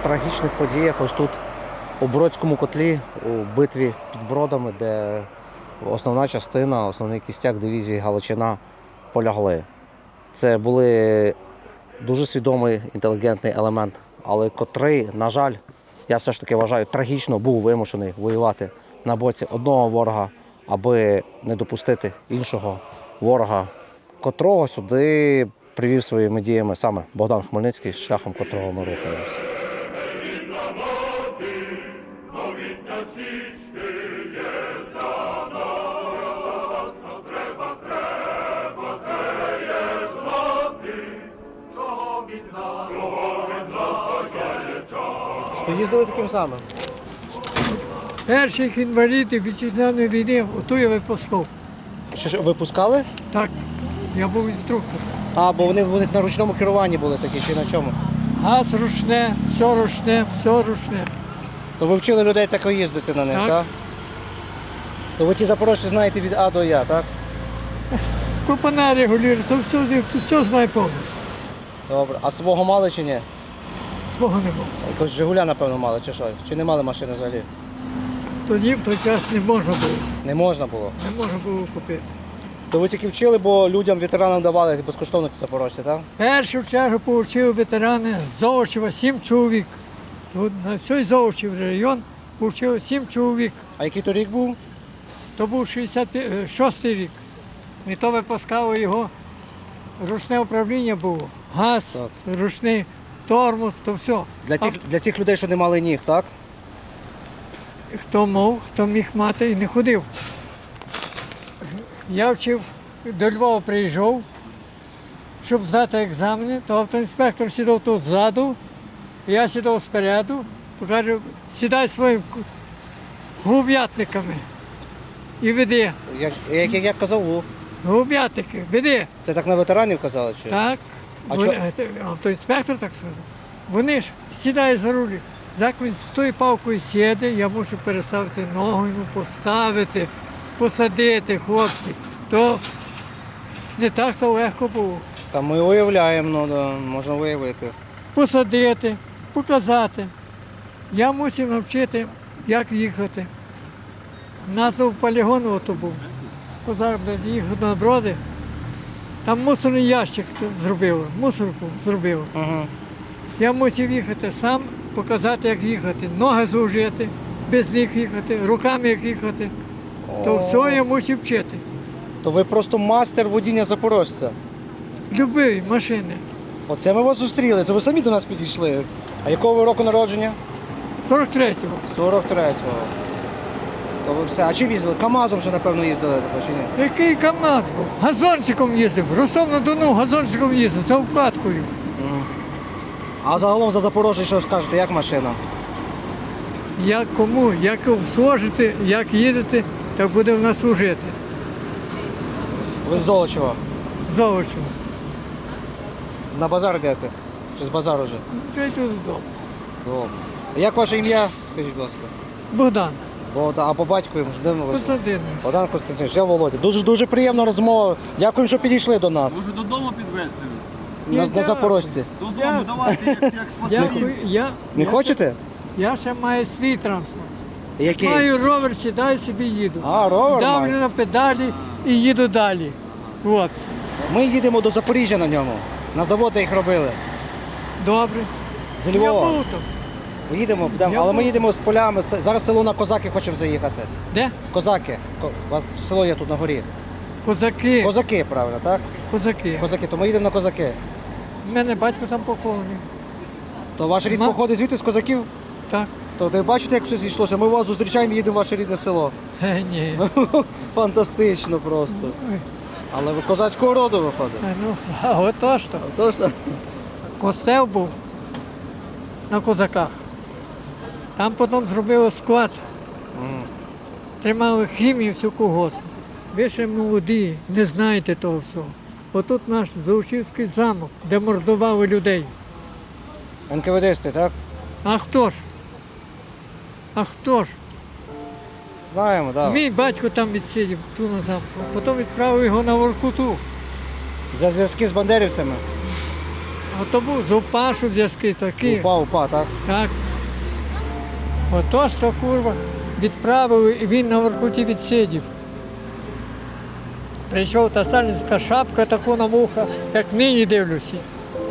Speaker 1: трагічних подіях. Ось тут, у Бродському котлі, у битві під Бродами, де основна частина, основний кістяк дивізії Галичина полягли. Це були дуже свідомий, інтелігентний елемент, але котрий, на жаль, я все ж таки вважаю, трагічно був вимушений воювати на боці одного ворога, аби не допустити іншого ворога, котрого сюди привів своїми діями саме Богдан Хмельницький, шляхом котрого ми рухаємося. Їздили таким самим?
Speaker 12: Перших інвалідів вітчизняної війни, ото я випускав.
Speaker 1: Що, випускали?
Speaker 12: Так, я був інструктор.
Speaker 1: А, бо вони на ручному керуванні були такі, чи на чому?
Speaker 12: Газ ручне, все ручне, все ручне.
Speaker 1: То ви вчили людей так їздити на них, так?
Speaker 12: Так.
Speaker 1: То ви ті запорожці знаєте від А до Я, так?
Speaker 12: Купана регулює, то все знаю повністю.
Speaker 1: Добре. А свого мали чи ні?
Speaker 12: Свого не було.
Speaker 1: Якось Жигуля, напевно, мали, чи що? Чи не мали машини взагалі?
Speaker 12: Тоді в той час не можна було.
Speaker 1: Не можна було.
Speaker 12: Не можна було купити.
Speaker 1: То ви тільки вчили, бо людям, ветеранам давали безкоштовно ці запорожці, так?
Speaker 12: Першу чергу отримали ветерани Золочева 7 чоловік. Тут на всій Золочів район отримали 7 чоловік.
Speaker 1: А який то рік був?
Speaker 12: То був 66-й рік. І то випускало його, ручне управління було. Газ,
Speaker 1: Так.
Speaker 12: ручний тормоз, то все.
Speaker 1: Для тих людей, що не мали ніг, так?
Speaker 12: Хто мав, хто міг мати і не ходив. Я вчив, до Львова приїжджав, щоб здати екзамени, то автоінспектор сідав тут ззаду, я сідав спереду, покаже, сідай своїм губ'ятниками і веди.
Speaker 1: Як казав Лу.
Speaker 12: Губ'ятники, веди.
Speaker 1: Це так на ветеранів казали? Чи?
Speaker 12: Так.
Speaker 1: А
Speaker 12: Автоінспектор так сказав. Вони ж сідають за руль. Як він з тою палкою сіде, я мушу переставити ногу йому, поставити, посадити, хлопці. То не так то легко було.
Speaker 1: Та ми уявляємо, ну, да, можна виявити.
Speaker 12: Посадити, показати. Я мусив навчити, як їхати. Назва полігону ото був. Зараз їхав на Броди. Там мусорний ящик зробили, мусорку зробили.
Speaker 1: Угу.
Speaker 12: Я мусив їхати сам, показати, як їхати. Ноги зложити, без ніг їхати, руками як їхати. То все я мусив вчити.
Speaker 1: То ви просто мастер водіння запорожця.
Speaker 12: Любої машини.
Speaker 1: Оце ми вас зустріли, це ви самі до нас підійшли. А якого ви року народження?
Speaker 12: 43-го.
Speaker 1: 43-го. То ви все. А чим їздили? КАМАЗом вже, напевно, їздили, чи ні?
Speaker 12: Який КАМАЗ був? Газончиком їздив. Ростов-на-Дону газончиком їздив, це вкладкою.
Speaker 1: А загалом за Запорожжя що скажете, як машина?
Speaker 12: Як кому, як служити, як їдете, так буде в нас служити.
Speaker 1: Ви з Золочева?
Speaker 12: Золочево.
Speaker 1: На базар йдете? Чи з базару вже?
Speaker 12: Вже йду додому.
Speaker 1: Добре. Як ваше ім'я, скажіть, будь ласка?
Speaker 12: Богдан,
Speaker 1: А по батькові, може, де ви?
Speaker 12: Костянтинович.
Speaker 1: Богдан Костянтинович, я Володя. Дуже приємна розмова. Дякуємо, що підійшли до нас.
Speaker 2: Може додому підвезти?
Speaker 1: На Запорожці.
Speaker 2: Додому, давайте як
Speaker 12: Дякую.
Speaker 1: Не хочете?
Speaker 12: Я ще маю свій транспорт.
Speaker 1: Який?
Speaker 12: Маю ровер, сідаю собі їду.
Speaker 1: А, ровер
Speaker 12: Давлю
Speaker 1: маєте?
Speaker 12: на педалі і їду далі. От.
Speaker 1: Ми їдемо до Запоріжжя на ньому. На завод, де їх робили.
Speaker 12: Добре.
Speaker 1: З Львова.
Speaker 12: Я був там.
Speaker 1: Їдемо, але ми їдемо з полями. Зараз село на Козаки хочемо заїхати.
Speaker 12: Де?
Speaker 1: Козаки. У вас село є тут на горі.
Speaker 12: Козаки.
Speaker 1: Козаки, правильно, так?
Speaker 12: Козаки.
Speaker 1: Козаки, то ми їдемо на Козаки.
Speaker 12: У мене батько там похований.
Speaker 1: То ваш рід походить звідти з Козаків?
Speaker 12: Так.
Speaker 1: То ви бачите, як все зійшлося? Ми вас зустрічаємо і їдемо в ваше рідне село.
Speaker 12: Ні.
Speaker 1: Фантастично просто. Але ви козацького роду виходить.
Speaker 12: Ну, а отож то.
Speaker 1: Точно?
Speaker 12: Костел був на Козаках. Там потім зробили склад. Тримали хімію всю колгоспну. Ви ще молоді, не знаєте того всього. Отут наш Золочівський замок, де мордували людей.
Speaker 1: НКВДсти, так?
Speaker 12: А хто ж? А хто ж?
Speaker 1: Знаємо, так.
Speaker 12: Мій батько там відсидів ту на замку, потім відправив його на Воркуту.
Speaker 1: За зв'язки з бандерівцями?
Speaker 12: Ото був Зупашу зв'язки такі.
Speaker 1: Упа, так?
Speaker 12: Так. Ото ж то курва відправив, і він на Воркуті відсидів. Прийшов та сталінська шапка таку на вуха, як нині дивлюся.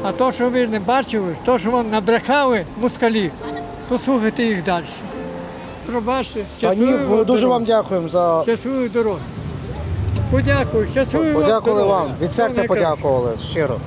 Speaker 12: А то, що ви не бачили, то, що вам набрехали москалі, то слухайте їх далі. Пробачте, щасливої
Speaker 1: дуже
Speaker 12: дороги.
Speaker 1: вам дякуємо за...
Speaker 12: Щасливої дороги. Подякую, щасливої
Speaker 1: Подякували
Speaker 12: дороги.
Speaker 1: вам, від серця
Speaker 12: Найкраще.
Speaker 1: подякували, щиро.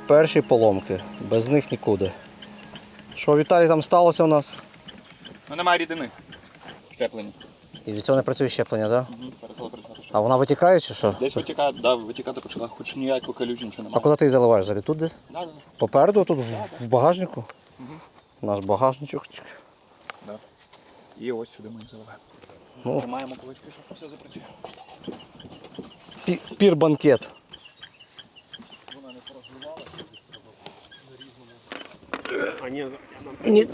Speaker 1: Перші поломки, без них нікуди. Що, Віталій, там сталося у нас?
Speaker 9: Ну немає рідини. Щеплення.
Speaker 1: І від цього не працює щеплення, так?
Speaker 9: Перестало працювати.
Speaker 1: А вона витікає чи що?
Speaker 9: Десь витікає, да, витікати почала, хоч ніякого калюжі нічого
Speaker 1: А
Speaker 9: немає.
Speaker 1: куди ти її заливаєш? Взагалі тут десь?
Speaker 9: Да, да.
Speaker 1: Попереду, тут в багажнику? Наш багажничок.
Speaker 9: І ось сюди ми їх заливаємо.
Speaker 1: Ну.
Speaker 9: Тримаємо кулачки, щоб все запрацює.
Speaker 1: Пір-банкет.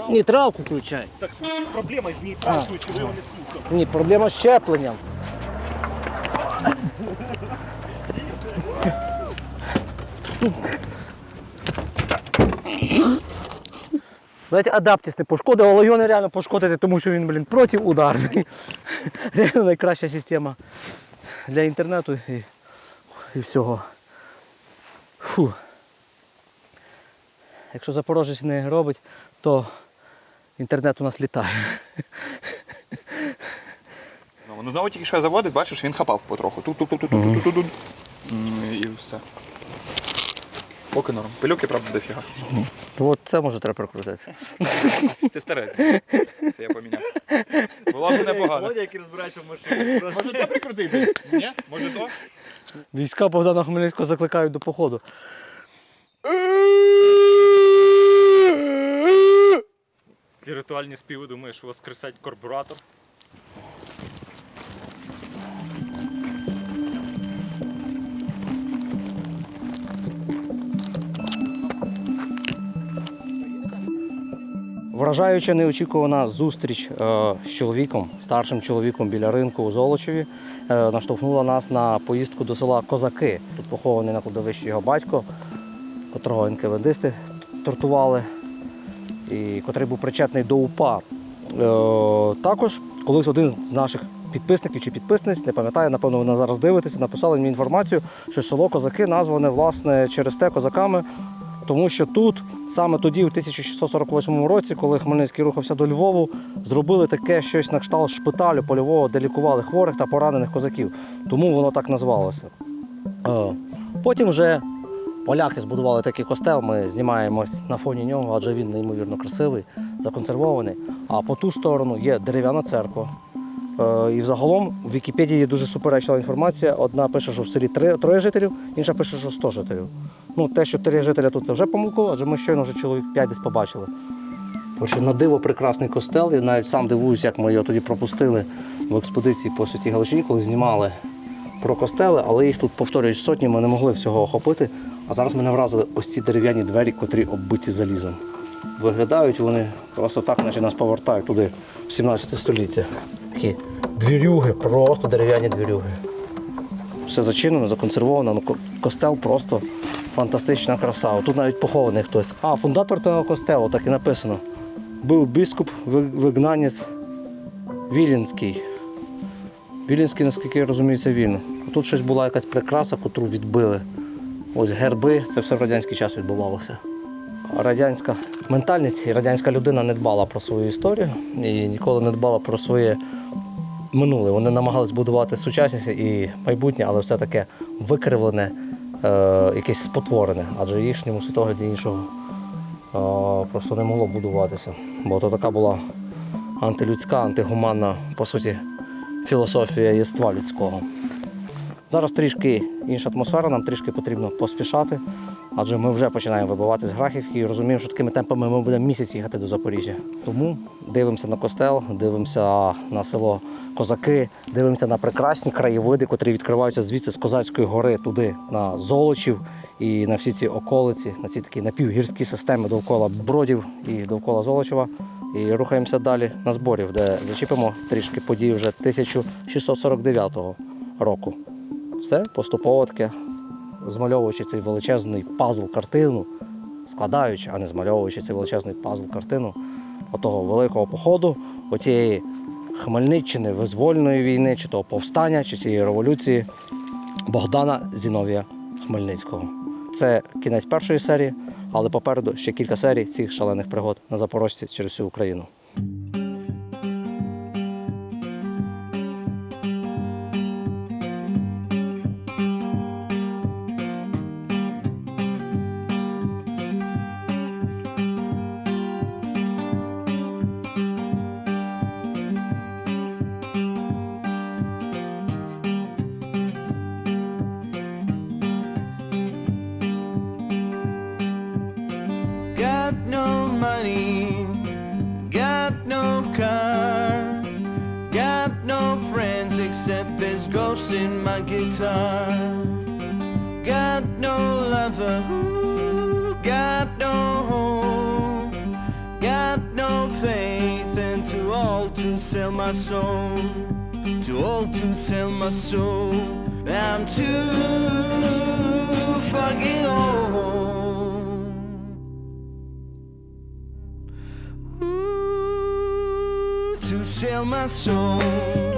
Speaker 1: Нейтралку включай.
Speaker 2: Так, проблема з нейтралкою, чи ви його не слухали?
Speaker 1: Ні, проблема з щепленням. Знаєте, адаптіс не пошкодив, але його нереально пошкодити, тому що він, протиударний. Реально найкраща система для інтернету і всього. Фу. Якщо Запорожець не робить, то інтернет у нас літає.
Speaker 9: Ну знову тільки що я заводив, бачиш, він хапав потроху. Тут. І все. Поки норм. Пилюки, правда, дофіга.
Speaker 1: От це може треба прикрутити.
Speaker 9: Це старе. Це я поміняв. Була б непогано.
Speaker 2: Володя, який розбирається в машині.
Speaker 9: Може це прикрутити? Ні? Може то?
Speaker 1: Війська Богдана Хмельницького закликають до походу.
Speaker 2: Ці ритуальні співи, думаєш, воскресать карбюратор?
Speaker 1: Вражаюча неочікувана зустріч з чоловіком, старшим чоловіком біля ринку у Золочеві, наштовхнула нас на поїздку до села Козаки. Тут похований на кладовищі його батько, котрого НКВДисти тортували, і котрий був причетний до УПА. Також колись один з наших підписників чи підписниць, не пам'ятаю, напевно, ви зараз дивитеся, написали мені інформацію, що село Козаки назване, власне, через те козаками, тому що тут, саме тоді, у 1648 році, коли Хмельницький рухався до Львову, зробили таке щось на кшталт шпиталю польового, де лікували хворих та поранених козаків. Тому воно так назвалося. Потім вже поляки збудували такий костел, ми знімаємось на фоні нього, адже він неймовірно красивий, законсервований. А по ту сторону є дерев'яна церква. І взагалом в Вікіпедії є дуже суперечлива інформація. Одна пише, що в селі 3 жителів, інша пише, що 100 жителів. Ну, те, що 3 жителя тут, це вже помилково, адже ми щойно вже чоловік 5 десь побачили. Тому що на диво прекрасний костел, я навіть сам дивуюсь, як ми його тоді пропустили в експедиції по Святій Галичині, коли знімали про костели, але їх тут, повторююсь, сотні, ми не могли всього охопити. А зараз мене вразили ось ці дерев'яні двері, котрі оббиті залізом. Виглядають вони просто так, наче нас повертають туди, в 17 століття. Такі двірюги, просто дерев'яні двірюги. Все зачинено, законсервовано, ну, костел просто фантастична краса. Тут навіть похований хтось. А, фундатор того костелу, так і написано. Був біскуп вигнанець Віленський. Віленський, наскільки я розумію, це він. Тут щось була якась прикраса, котру відбили. ось герби, це все в радянський час відбувалося. Радянська ментальність і радянська людина не дбала про свою історію і ніколи не дбала про своє минуле. Вони намагались будувати сучасність і майбутнє, але все таке викривлене, якесь спотворене, адже їхньому світогляді іншого просто не могло будуватися. Бо то така була антилюдська, антигуманна, по суті, філософія єства людського. Зараз трішки інша атмосфера, нам трішки потрібно поспішати, адже ми вже починаємо вибивати з Грахівки і розуміємо, що такими темпами ми будемо місяць їхати до Запоріжжя. Тому дивимося на костел, дивимося на село Козаки, дивимося на прекрасні краєвиди, котрі відкриваються звідси з Козацької гори туди, на Золочів і на всі ці околиці, на ці такі напівгірські системи довкола Бродів і довкола Золочева. І рухаємося далі на Зборів, де зачіпимо трішки подій вже 1649 року. Все поступово таке, змальовуючи цей величезний пазл-картину, складаючи, а не змальовуючи цей величезний пазл-картину отого великого походу, отієї Хмельниччини, визвольної війни, чи того повстання, чи цієї революції Богдана Зіновія Хмельницького. Це кінець першої серії, але попереду ще кілька серій цих шалених пригод на Запорожці через всю Україну.
Speaker 6: Got no money, got no car, got no friends except there's ghosts in my guitar. Got no lover, got no home, got no faith, and too old to sell my soul, too old to sell my soul. I'm too fucking old to sell my soul.